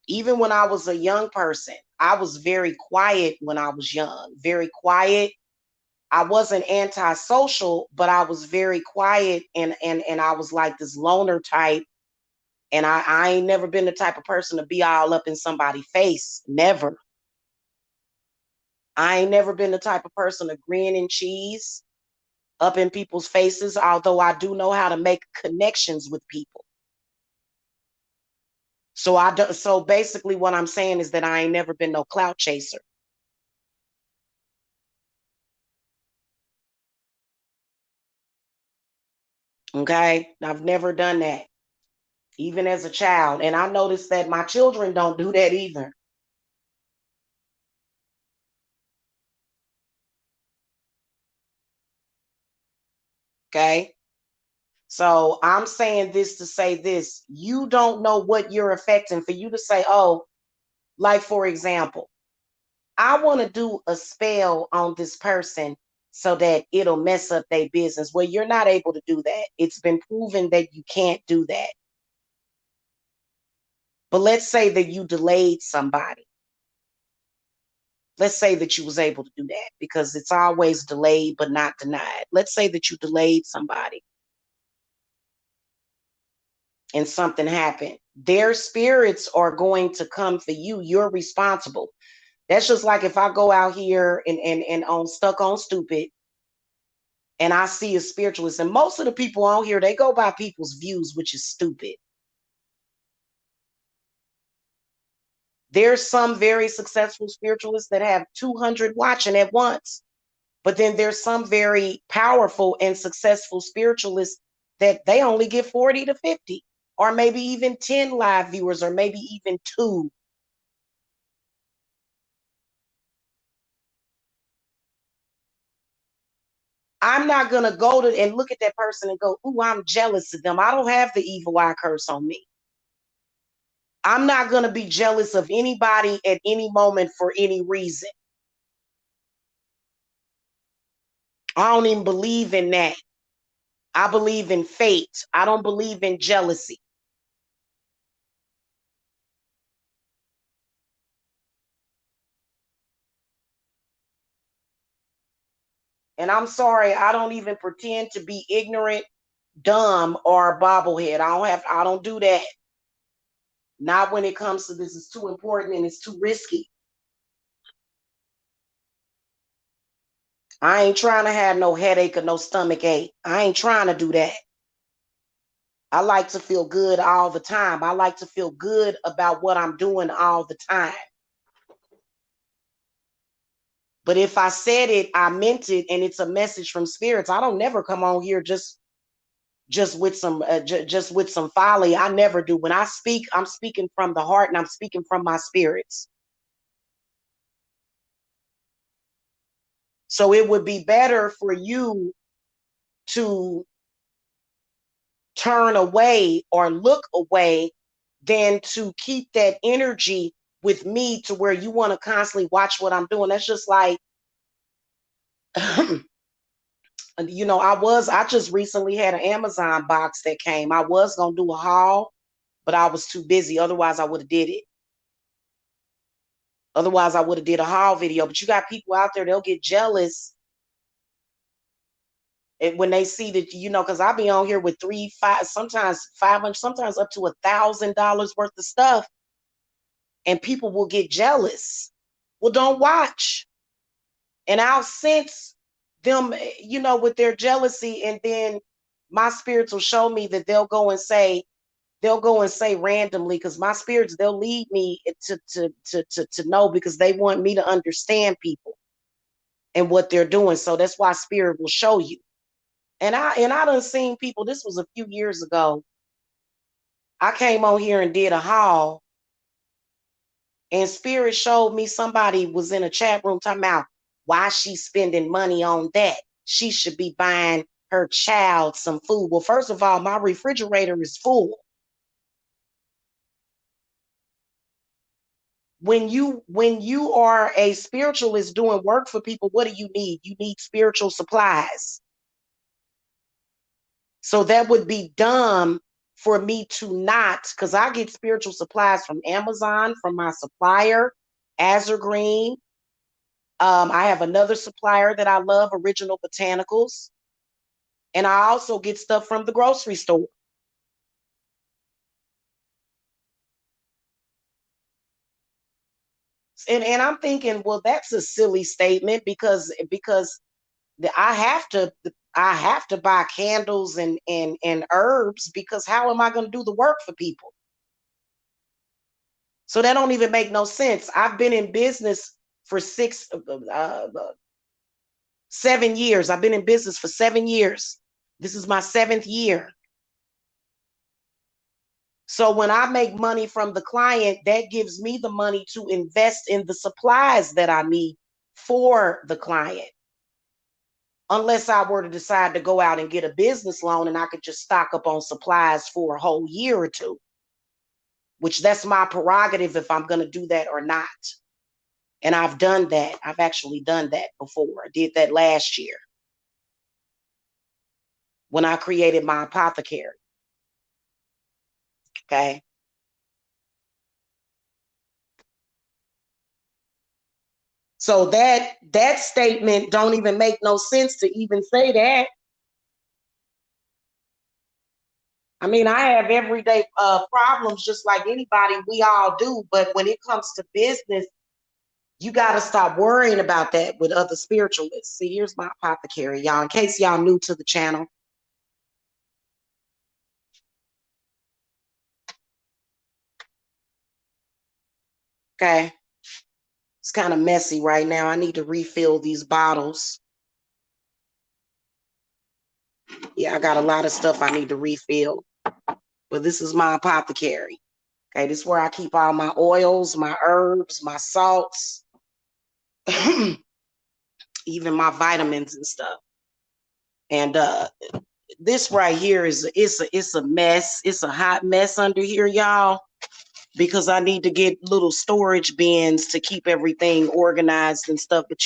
Even when I was a young person, I was very quiet when I was young, very quiet. I wasn't antisocial, but I was very quiet and I was like this loner type. And I ain't never been the type of person to be all up in somebody's face. Never. I ain't never been the type of person to grin and cheese up in people's faces, although I do know how to make connections with people. So basically what I'm saying is that I ain't never been no clout chaser. Okay? I've never done that, even as a child. And I noticed that my children don't do that either. Okay? So I'm saying this to say this. You don't know what you're affecting for you to say, oh, like for example, I want to do a spell on this person so that it'll mess up their business. Well, you're not able to do that. It's been proven that you can't do that. But let's say that you delayed somebody. Let's say that you was able to do that because it's always delayed but not denied. Let's say that you delayed somebody and something happened. Their spirits are going to come for you. You're responsible. That's just like if I go out here and on Stuck on Stupid and I see a spiritualist, and most of the people on here, they go by people's views, which is stupid. There's some very successful spiritualists that have 200 watching at once. But then there's some very powerful and successful spiritualists that they only get 40 to 50, or maybe even 10 live viewers, or maybe even 2. I'm not going to go to and look at that person and go, ooh, I'm jealous of them. I don't have the evil eye curse on me. I'm not going to be jealous of anybody at any moment for any reason. I don't even believe in that. I believe in fate. I don't believe in jealousy. And I'm sorry, I don't even pretend to be ignorant, dumb, or a bobblehead. I don't do that. Not when it comes to this. It's too important and it's too risky. I ain't trying to have no headache or no stomach ache. I ain't trying to do that. I like to feel good all the time. I like to feel good about what I'm doing all the time. But if I said it, I meant it, and it's a message from spirits. I don't never come on here just with some folly. I never do. When I speak, I'm speaking from the heart and I'm speaking from my spirits. So it would be better for you to turn away or look away than to keep that energy with me to where you want to constantly watch what I'm doing. That's just like, I just recently had an Amazon box that came. I was going to do a haul, but I was too busy. Otherwise, I would have did it. Otherwise, I would have did a haul video. But you got people out there, they'll get jealous when they see that, because I be on here with 3, 5, sometimes 500, sometimes up to $1,000 worth of stuff, and people will get jealous. Well, don't watch, and I'll sense them, with their jealousy, and then my spirits will show me that they'll go and say randomly, because my spirits, they'll lead me to know, because they want me to understand people and what they're doing. So that's why spirit will show you. And I done seen people, this was a few years ago. I came on here and did a haul, and spirit showed me somebody was in a chat room talking about why she's spending money on that. She should be buying her child some food. Well, first of all, my refrigerator is full. When you are a spiritualist doing work for people, what do you need? You need spiritual supplies. So that would be dumb for me to not, because I get spiritual supplies from Amazon, from my supplier, Azure Green. I have another supplier that I love, Original Botanicals. And I also get stuff from the grocery store. And I'm thinking, well, that's a silly statement, because I have to buy candles and herbs, because how am I going to do the work for people? So that don't even make no sense. I've been in business for 7 years. I've been in business for 7 years. This is my 7th year. So when I make money from the client, that gives me the money to invest in the supplies that I need for the client. Unless I were to decide to go out and get a business loan, and I could just stock up on supplies for a whole year or two, which that's my prerogative if I'm going to do that or not. And I've done that. I've actually done that before. I did that last year when I created my apothecary. Okay. So that statement don't even make no sense to even say that. I mean, I have everyday problems just like anybody. We all do. But when it comes to business, you got to stop worrying about that with other spiritualists. See, here's my apothecary, y'all, in case y'all new to the channel. Okay. It's kind of messy right now. I need to refill these bottles. Yeah, I got a lot of stuff I need to refill. But this is my apothecary. Okay, this is where I keep all my oils, my herbs, my salts, even my vitamins and stuff. And this right here it's a mess. It's a hot mess under here, y'all, because I need to get little storage bins to keep everything organized and stuff. But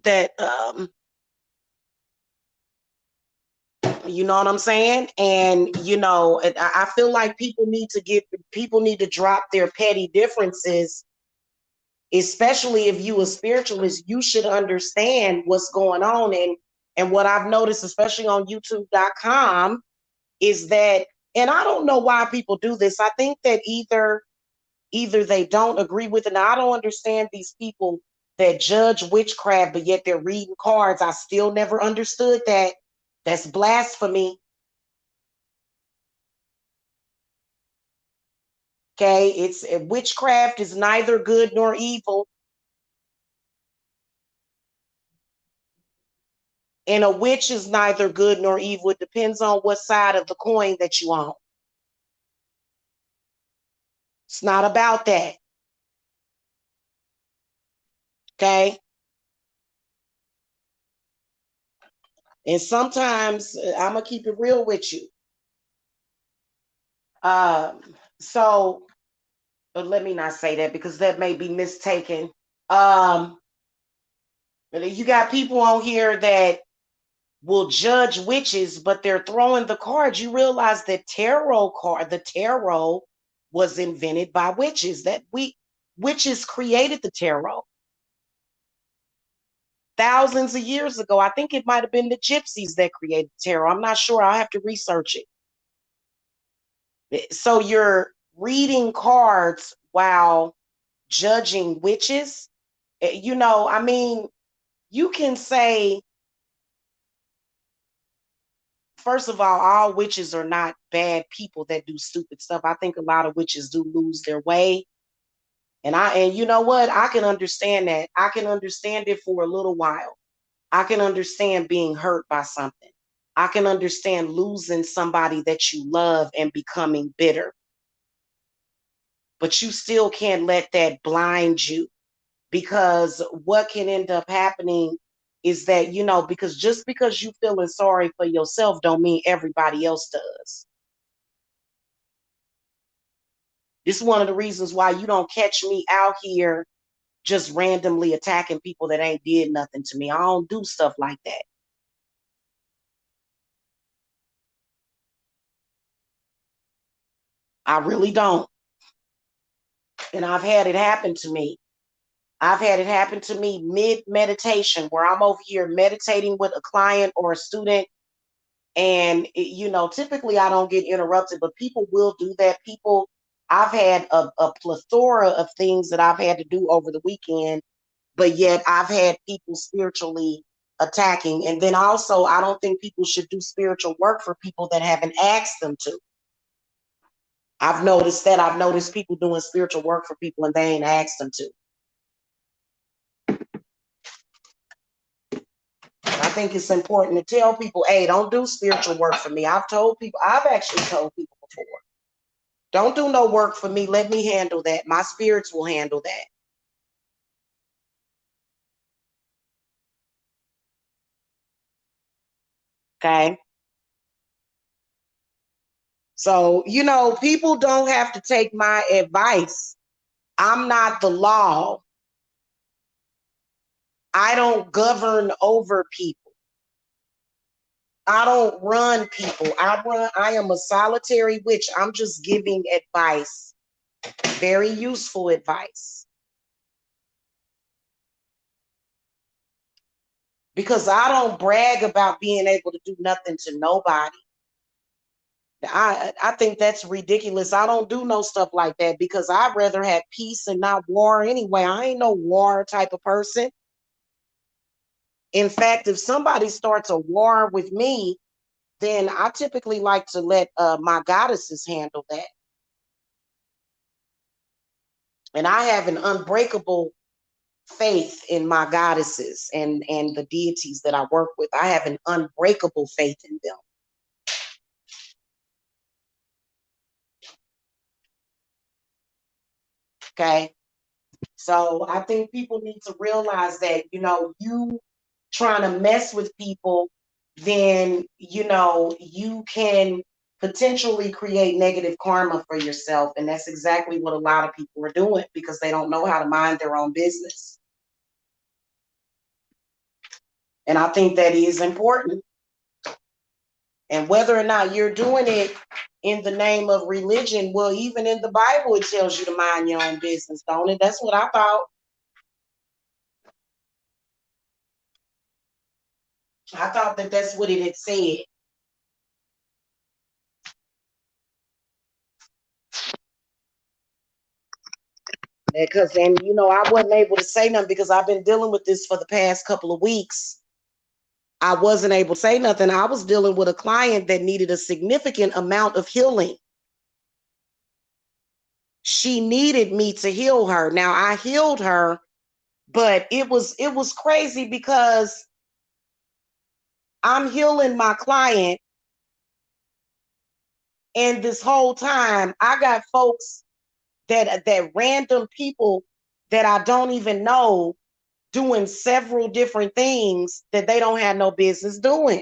that you know what I'm saying? And I feel like people need to drop their petty differences, especially if you a spiritualist. You should understand what's going on. And what I've noticed, especially on youtube.com, is that, and I don't know why people do this. I think that either they don't agree with it. And I don't understand these people that judge witchcraft, but yet they're reading cards. I still never understood that. That's blasphemy. Okay, it's witchcraft is neither good nor evil. And a witch is neither good nor evil. It depends on what side of the coin that you on. It's not about that. Okay. And sometimes I'm gonna keep it real with you. So But let me not say that because that may be mistaken. Um, you got people on here that will judge witches, but they're throwing the cards. You realize that the tarot was invented by witches. Witches created the tarot thousands of years ago. I think it might have been the gypsies that created the tarot. I'm not sure. I'll have to research it. So you're reading cards while judging witches. I mean, you can say, first of all witches are not bad people that do stupid stuff. I think a lot of witches do lose their way. And you know what? I can understand that. I can understand it for a little while. I can understand being hurt by something. I can understand losing somebody that you love and becoming bitter. But you still can't let that blind you, because what can end up happening is that, because just because you feeling sorry for yourself don't mean everybody else does. This is one of the reasons why you don't catch me out here just randomly attacking people that ain't did nothing to me. I don't do stuff like that. I really don't. And I've had it happen to me. I've had it happen to me mid meditation where I'm over here meditating with a client or a student. And, typically I don't get interrupted, but people will do that. I've had a plethora of things that I've had to do over the weekend, but yet I've had people spiritually attacking. And then also, I don't think people should do spiritual work for people that haven't asked them to. I've noticed that. I've noticed people doing spiritual work for people and they ain't asked them to. I think it's important to tell people, hey, don't do spiritual work for me. I've actually told people before, don't do no work for me. Let me handle that. My spirits will handle that. Okay. So, people don't have to take my advice. I'm not the law. I don't govern over people. I don't run people. I am a solitary witch. I'm just giving advice. Very useful advice. Because I don't brag about being able to do nothing to nobody. I think that's ridiculous. I don't do no stuff like that because I'd rather have peace and not war anyway. I ain't no war type of person. In fact, if somebody starts a war with me, then I typically like to let my goddesses handle that. And I have an unbreakable faith in my goddesses and the deities that I work with. I have an unbreakable faith in them. Okay. So I think people need to realize that, you trying to mess with people, then, you can potentially create negative karma for yourself. And that's exactly what a lot of people are doing because they don't know how to mind their own business. And I think that is important. And whether or not you're doing it in the name of religion, well, even in the Bible, it tells you to mind your own business, don't it? That's what I thought. I thought that that's what it had said. Because, and I wasn't able to say nothing because I've been dealing with this for the past couple of weeks. I wasn't able to say nothing. I was dealing with a client that needed a significant amount of healing. She needed me to heal her. Now I healed her, but it was crazy because I'm healing my client, and this whole time I got folks that random people that I don't even know doing several different things that they don't have no business doing.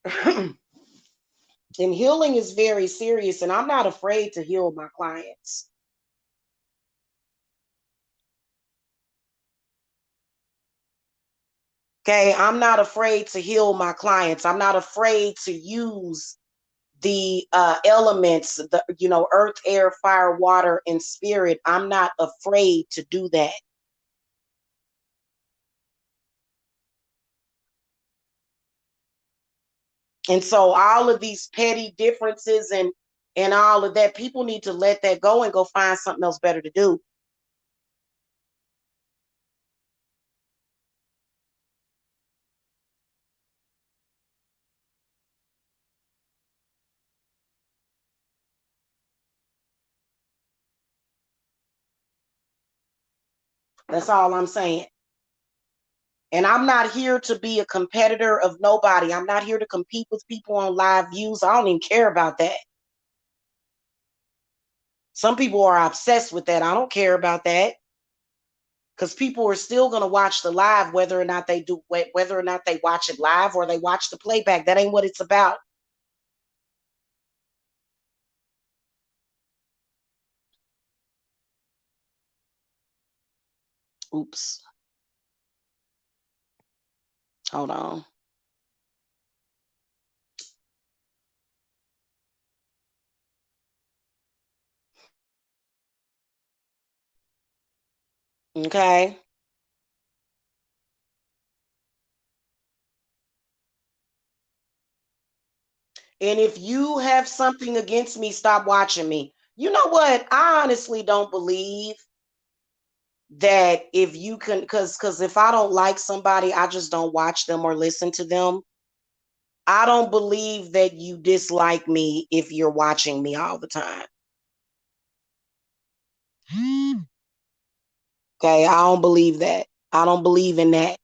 And healing is very serious, and I'm not afraid to heal my clients. Okay, I'm not afraid to heal my clients. I'm not afraid to use the elements, the earth, air, fire, water, and spirit. I'm not afraid to do that. And so all of these petty differences and all of that, people need to let that go and go find something else better to do. That's all I'm saying. And I'm not here to be a competitor of nobody. I'm not here to compete with people on live views. I don't even care about that. Some people are obsessed with that. I don't care about that, because people are still going to watch the live, whether or not they watch it live or they watch the playback. That ain't what it's about. Oops. Hold on. Okay. And if you have something against me, stop watching me. You know what? I honestly don't believe that if you can, because if I don't like somebody, I just don't watch them or listen to them. I don't believe that you dislike me if you're watching me all the time. Okay, I don't believe that. I don't believe in that.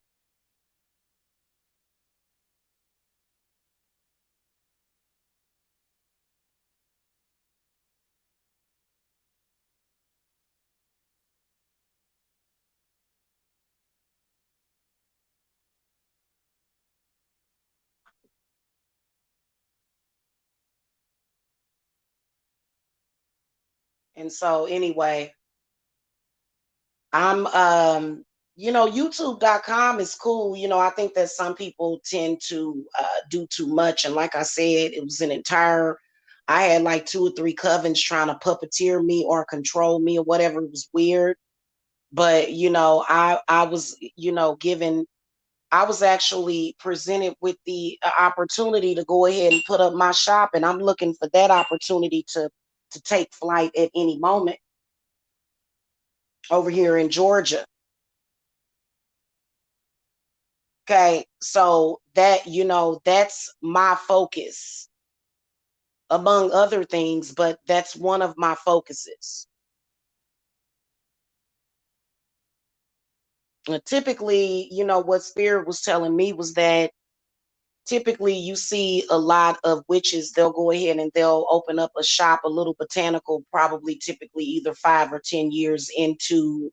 And so anyway, I'm youtube.com is cool. I think that some people tend to do too much. And like I said, it was I had like two or three covens trying to puppeteer me or control me or whatever. It was weird. But I was, given I was actually presented with the opportunity to go ahead and put up my shop, and I'm looking for that opportunity to take flight at any moment over here in Georgia. Okay, so that's my focus among other things, but that's one of my focuses. Typically, what Spirit was telling me was that typically you see a lot of witches, they'll go ahead and they'll open up a shop, a little botanical, probably typically either 5 or 10 years into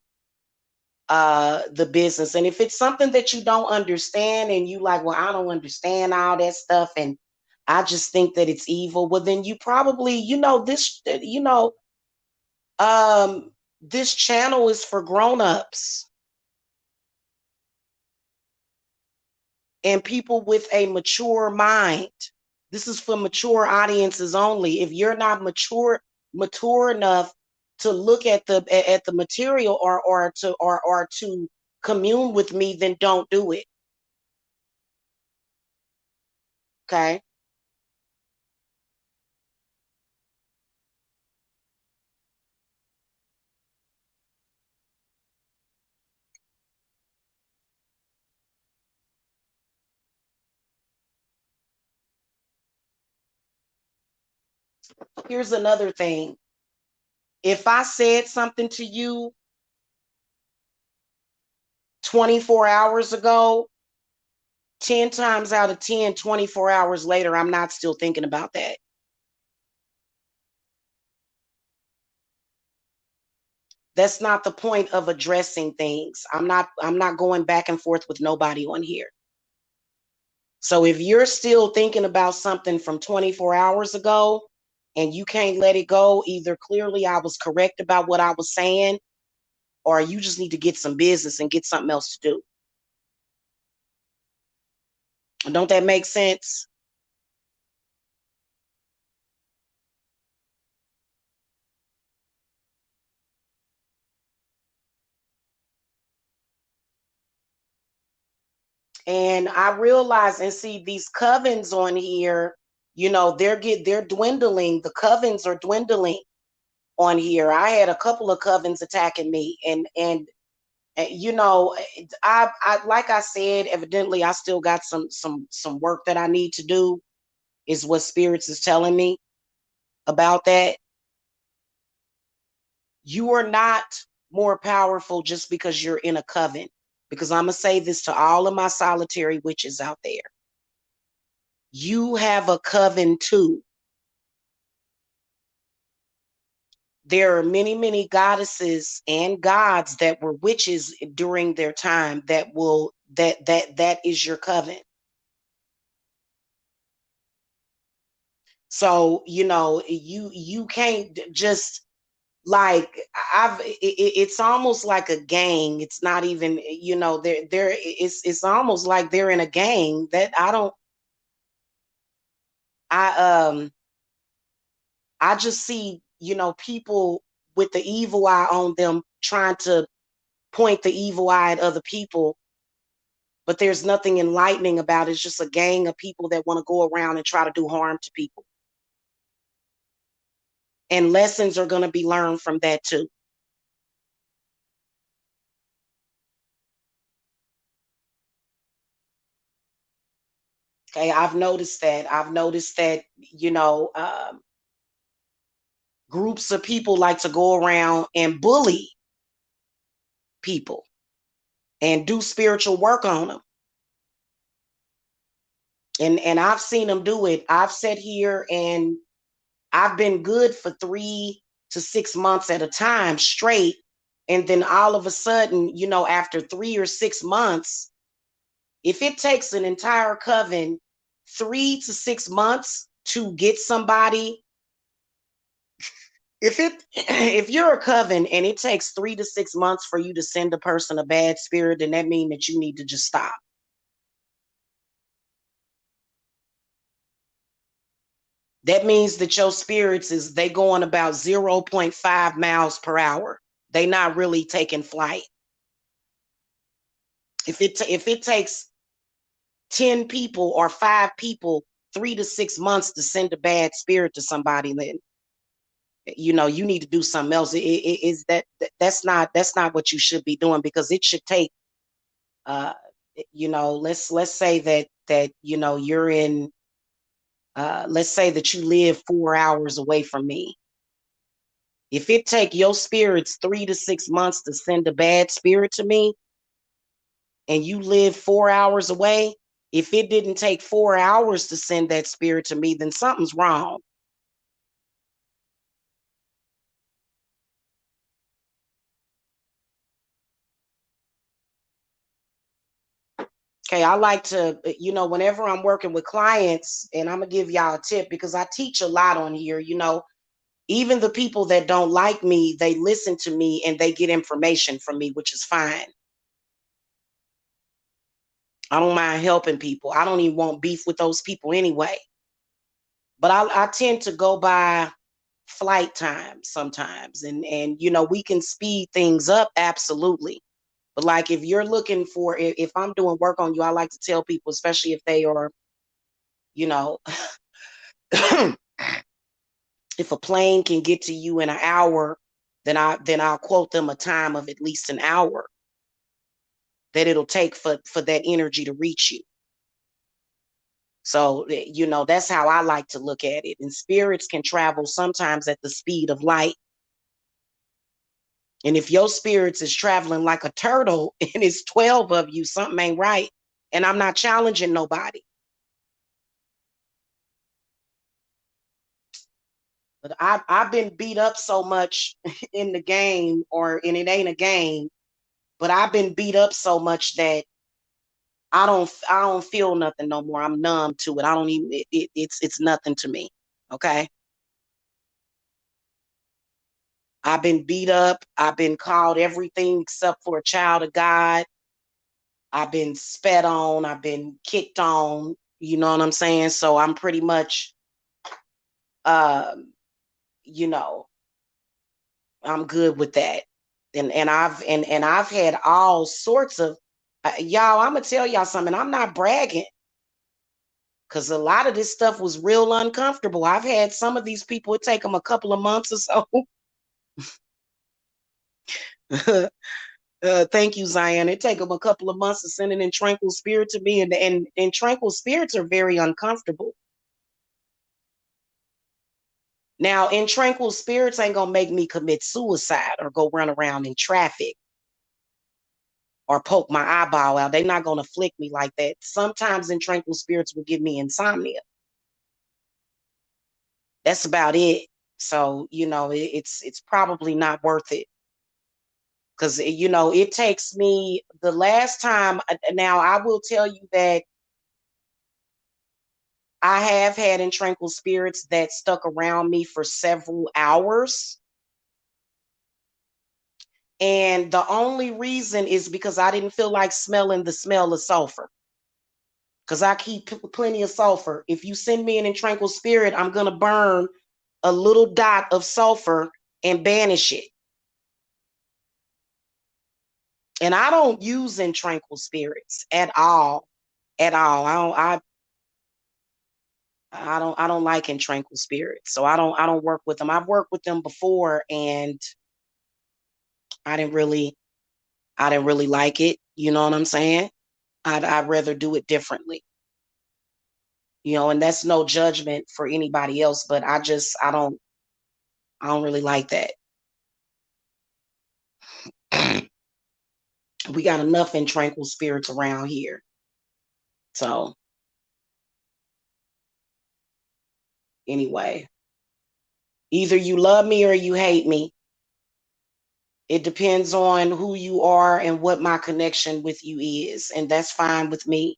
the business. And if it's something that you don't understand and you like, well, I don't understand all that stuff, and I just think that it's evil, well, then you probably, um this channel is for grown-ups and people with a mature mind. This is for mature audiences only. If you're not mature enough to look at the material, or to commune with me, then don't do it. Okay? Here's another thing. If I said something to you 24 hours ago, 10 times out of 10, 24 hours later, I'm not still thinking about that. That's not the point of addressing things. I'm not going back and forth with nobody on here. So if you're still thinking about something from 24 hours ago and you can't let it go, either clearly I was correct about what I was saying, or you just need to get some business and get something else to do. Don't that make sense? And I realize and see these covens on here, they're dwindling. The covens are dwindling on here. I had a couple of covens attacking me, and I like I said, evidently I still got some work that I need to do, is what spirits is telling me about that. You are not more powerful just because you're in a coven. Because I'm gonna say this to all of my solitary witches out there. You have a coven too. There are many, many goddesses and gods that were witches during their time that is your coven. So, you can't just like it's almost like a gang. It's not even, it's almost like they're in a gang that I I just see, people with the evil eye on them trying to point the evil eye at other people, but there's nothing enlightening about it. It's just a gang of people that want to go around and try to do harm to people. And lessons are going to be learned from that too. Okay, I've noticed that. Groups of people like to go around and bully people and do spiritual work on them. And I've seen them do it. I've sat here and I've been good for 3 to 6 months at a time straight. And then all of a sudden, after 3 or 6 months, if it takes an entire coven 3 to 6 months to get somebody, if you're a coven and it takes 3 to 6 months for you to send a person a bad spirit, then that means that you need to just stop. That means that your spirits they going about 0.5 miles per hour. They not really taking flight. If it takes 10 people or 5 people 3 to 6 months to send a bad spirit to somebody, then you need to do something else. Is that's not what you should be doing, because it should take uh let's say that you're in let's say that you live 4 hours away from me. If it take your spirits 3 to 6 months to send a bad spirit to me, and you live 4 hours away, if it didn't take 4 hours to send that spirit to me, then something's wrong. Okay, I like to, whenever I'm working with clients, and I'm gonna give y'all a tip because I teach a lot on here, even the people that don't like me, they listen to me and they get information from me, which is fine. I don't mind helping people. I don't even want beef with those people anyway. But I tend to go by flight time sometimes, and we can speed things up, absolutely. But like if you're looking for, if I'm doing work on you, I like to tell people, especially if they are, you know, if a plane can get to you in an hour, then I'll quote them a time of at least an hour that it'll take for that energy to reach you. So, that's how I like to look at it. And spirits can travel sometimes at the speed of light. And if your spirits is traveling like a turtle and it's 12 of you, something ain't right. And I'm not challenging nobody. But I've been beat up so much in the game, and it ain't a game, but I've been beat up so much that I don't feel nothing no more. I'm numb to it. I don't even it's nothing to me. Okay. I've been beat up. I've been called everything except for a child of God. I've been spat on. I've been kicked on. You know what I'm saying? So I'm pretty much, um, you know, I'm good with that. And I've had all sorts of y'all. I'm gonna tell y'all something. I'm not bragging because a lot of this stuff was real uncomfortable. I've had some of these people. It take them a couple of months or so. Thank you, Zion. It take them a couple of months of sending in tranquil spirit to me, and tranquil spirits are very uncomfortable. Now, in tranquil spirits ain't gonna make me commit suicide or go run around in traffic or poke my eyeball out. They're not gonna flick me like that. Sometimes in tranquil spirits will give me insomnia. That's about it. So it's probably not worth it because it takes me the last time. Now I will tell you that I have had in tranquil spirits that stuck around me for several hours. And the only reason is because I didn't feel like smelling the smell of sulfur. Because I keep plenty of sulfur. If you send me in tranquil spirit, I'm going to burn a little dot of sulfur and banish it. And I don't use in tranquil spirits at all. At all. I don't like in tranquil spirits. So I don't work with them. I've worked with them before and I didn't really like it. You know what I'm saying? I'd rather do it differently. And that's no judgment for anybody else, but I don't really like that. We got enough in tranquil spirits around here. So anyway, either you love me or you hate me. It depends on who you are and what my connection with you is, and that's fine with me.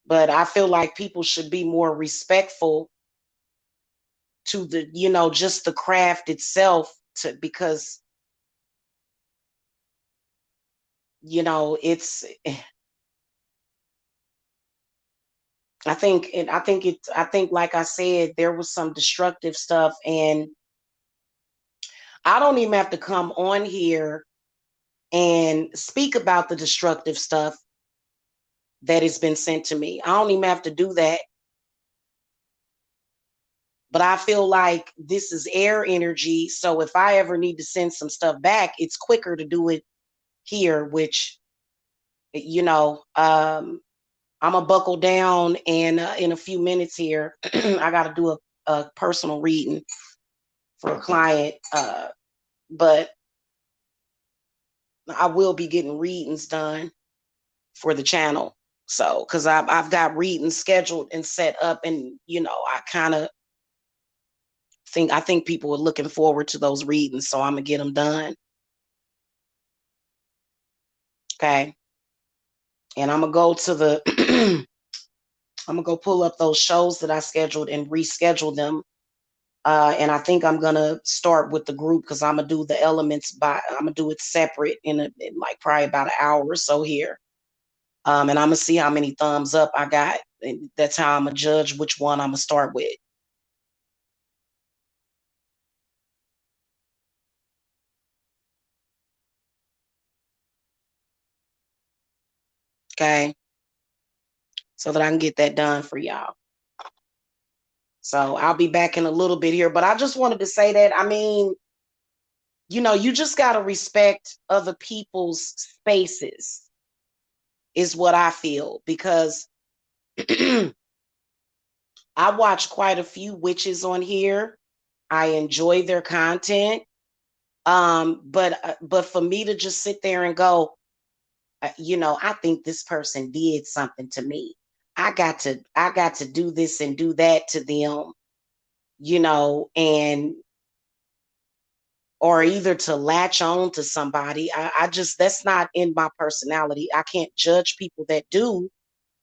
But I feel like people should be more respectful to just the craft itself, because it's I think like I said, there was some destructive stuff, and I don't even have to come on here and speak about the destructive stuff that has been sent to me. I don't even have to do that. But I feel like this is air energy. So if I ever need to send some stuff back, it's quicker to do it here, which, I'm going to buckle down, and in a few minutes here, I got to do a personal reading for a client. But I will be getting readings done for the channel. So, because I've got readings scheduled and set up, and I think people are looking forward to those readings, so I'm gonna get them done. Okay, and I'm gonna go to the I'm gonna go pull up those shows that I scheduled and reschedule them. And I think I'm gonna start with the group because I'm gonna do the elements I'm gonna do it separate in like probably about an hour or so here. And I'm gonna see how many thumbs up I got. And that's how I'm gonna judge which one I'm gonna start with. Okay, so that I can get that done for y'all. So I'll be back in a little bit here, but I just wanted to say that, I mean, you just got to respect other people's spaces, is what I feel, because I watch quite a few witches on here. I enjoy their content. But for me to just sit there and go, I think this person did something to me. I got to do this and do that to them, and or either to latch on to somebody. I just, that's not in my personality. I can't judge people that do.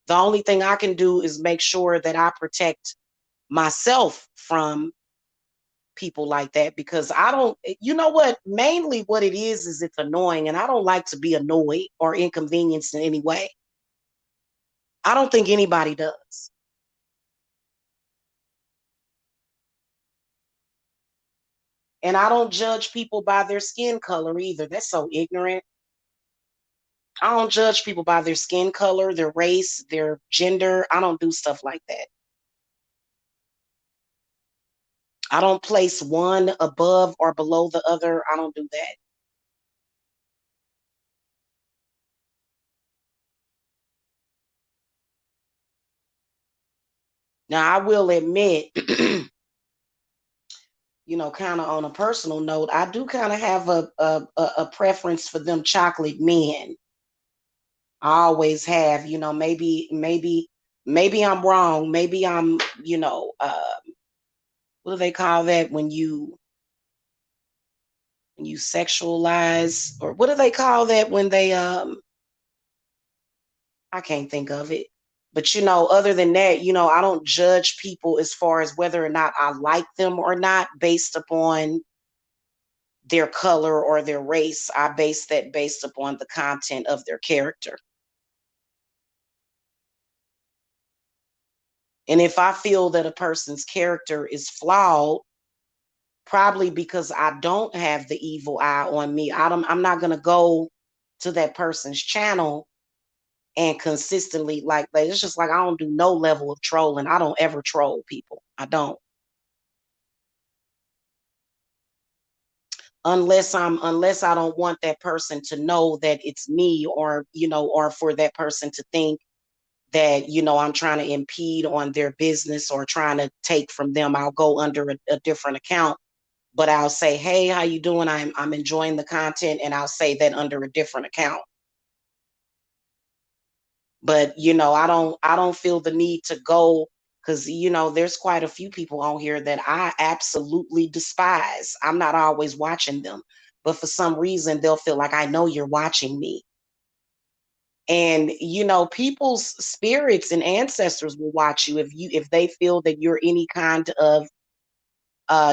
The only thing I can do is make sure that I protect myself from people like that, because I don't, you know what, mainly what it is it's annoying, and I don't like to be annoyed or inconvenienced in any way. I don't think anybody does. And I don't judge people by their skin color either. That's so ignorant. I don't judge people by their skin color, their race, their gender. I don't do stuff like that. I don't place one above or below the other. I don't do that. Now, I will admit, kind of on a personal note, I do kind of have a preference for them chocolate men. I always have, maybe I'm wrong. Maybe I'm, what do they call that when you sexualize, or what do they call that when they I can't think of it. But other than that, I don't judge people as far as whether or not I like them or not based upon their color or their race. I base that based upon the content of their character. And if I feel that a person's character is flawed, probably because I don't have the evil eye on me, I'm not going to go to that person's channel and consistently, like it's just like I don't do no level of trolling. I don't ever troll people. I don't. Unless I don't want that person to know that it's me, or or for that person to think that I'm trying to impede on their business or trying to take from them. I'll go under a different account, but I'll say, hey, how you doing? I'm enjoying the content, and I'll say that under a different account. But I don't feel the need to go, because there's quite a few people on here that I absolutely despise. I'm not always watching them, but for some reason they'll feel like I know you're watching me. And people's spirits and ancestors will watch you if they feel that you're any kind of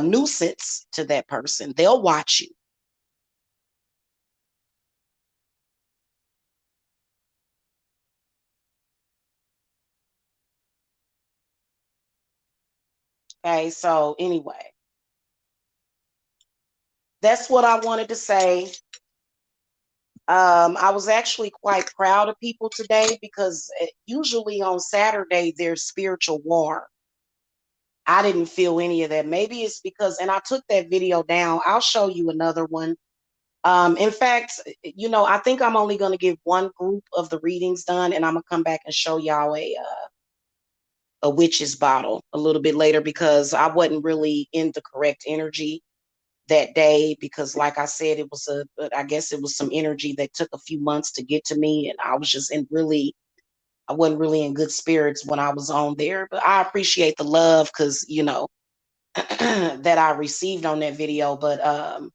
nuisance to that person. They'll watch you. Okay, so anyway, that's what I wanted to say. I was actually quite proud of people today, because usually on Saturday there's spiritual war. I didn't feel any of that. Maybe it's because, and I took that video down. I'll show you another one. In fact, I think I'm only going to give one group of the readings done, and I'm gonna come back and show y'all a witch's bottle a little bit later, because I wasn't really in the correct energy that day, because like I said, I guess it was some energy that took a few months to get to me, and I wasn't really in good spirits when I was on there. But I appreciate the love, because that I received on that video. But I'm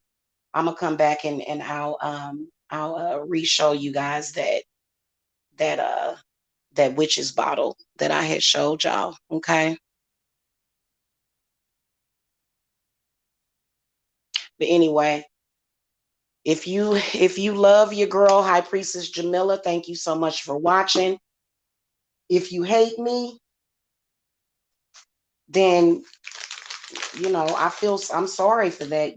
gonna come back, and I'll re-show you guys that uh that witch's bottle that I had showed y'all. Okay. But anyway, if you love your girl, High Priestess Jamila, thank you so much for watching. If you hate me, then I'm sorry for that.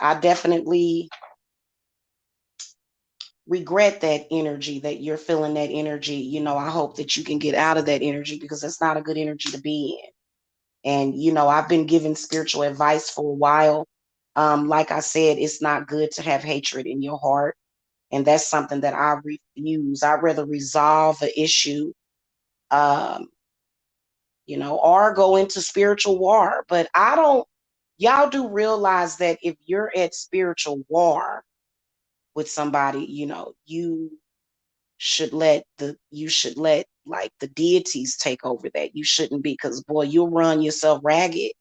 I definitely regret that energy, that you're feeling that energy. I hope that you can get out of that energy, because that's not a good energy to be in. And I've been giving spiritual advice for a while. Like I said, it's not good to have hatred in your heart, and that's something that I refuse. I'd rather resolve an issue, um, or go into spiritual war. But I don't. Y'all do realize that if you're at spiritual war with somebody, you should let like the deities take over that. You shouldn't be, because boy, you'll run yourself ragged.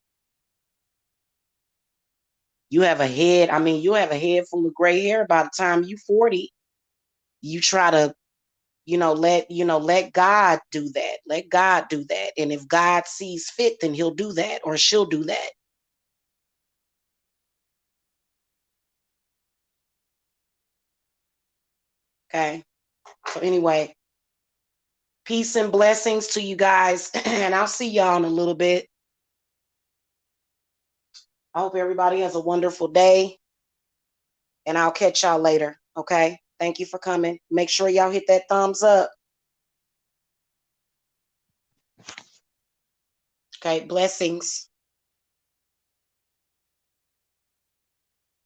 You have a head, I mean, you have a head full of gray hair by the time you 40. You try to, let God do that. Let God do that. And if God sees fit, then he'll do that or she'll do that. Okay. So anyway, peace and blessings to you guys. And I'll see y'all in a little bit. I hope everybody has a wonderful day. And I'll catch y'all later. Okay. Thank you for coming. Make sure y'all hit that thumbs up. Okay. Blessings.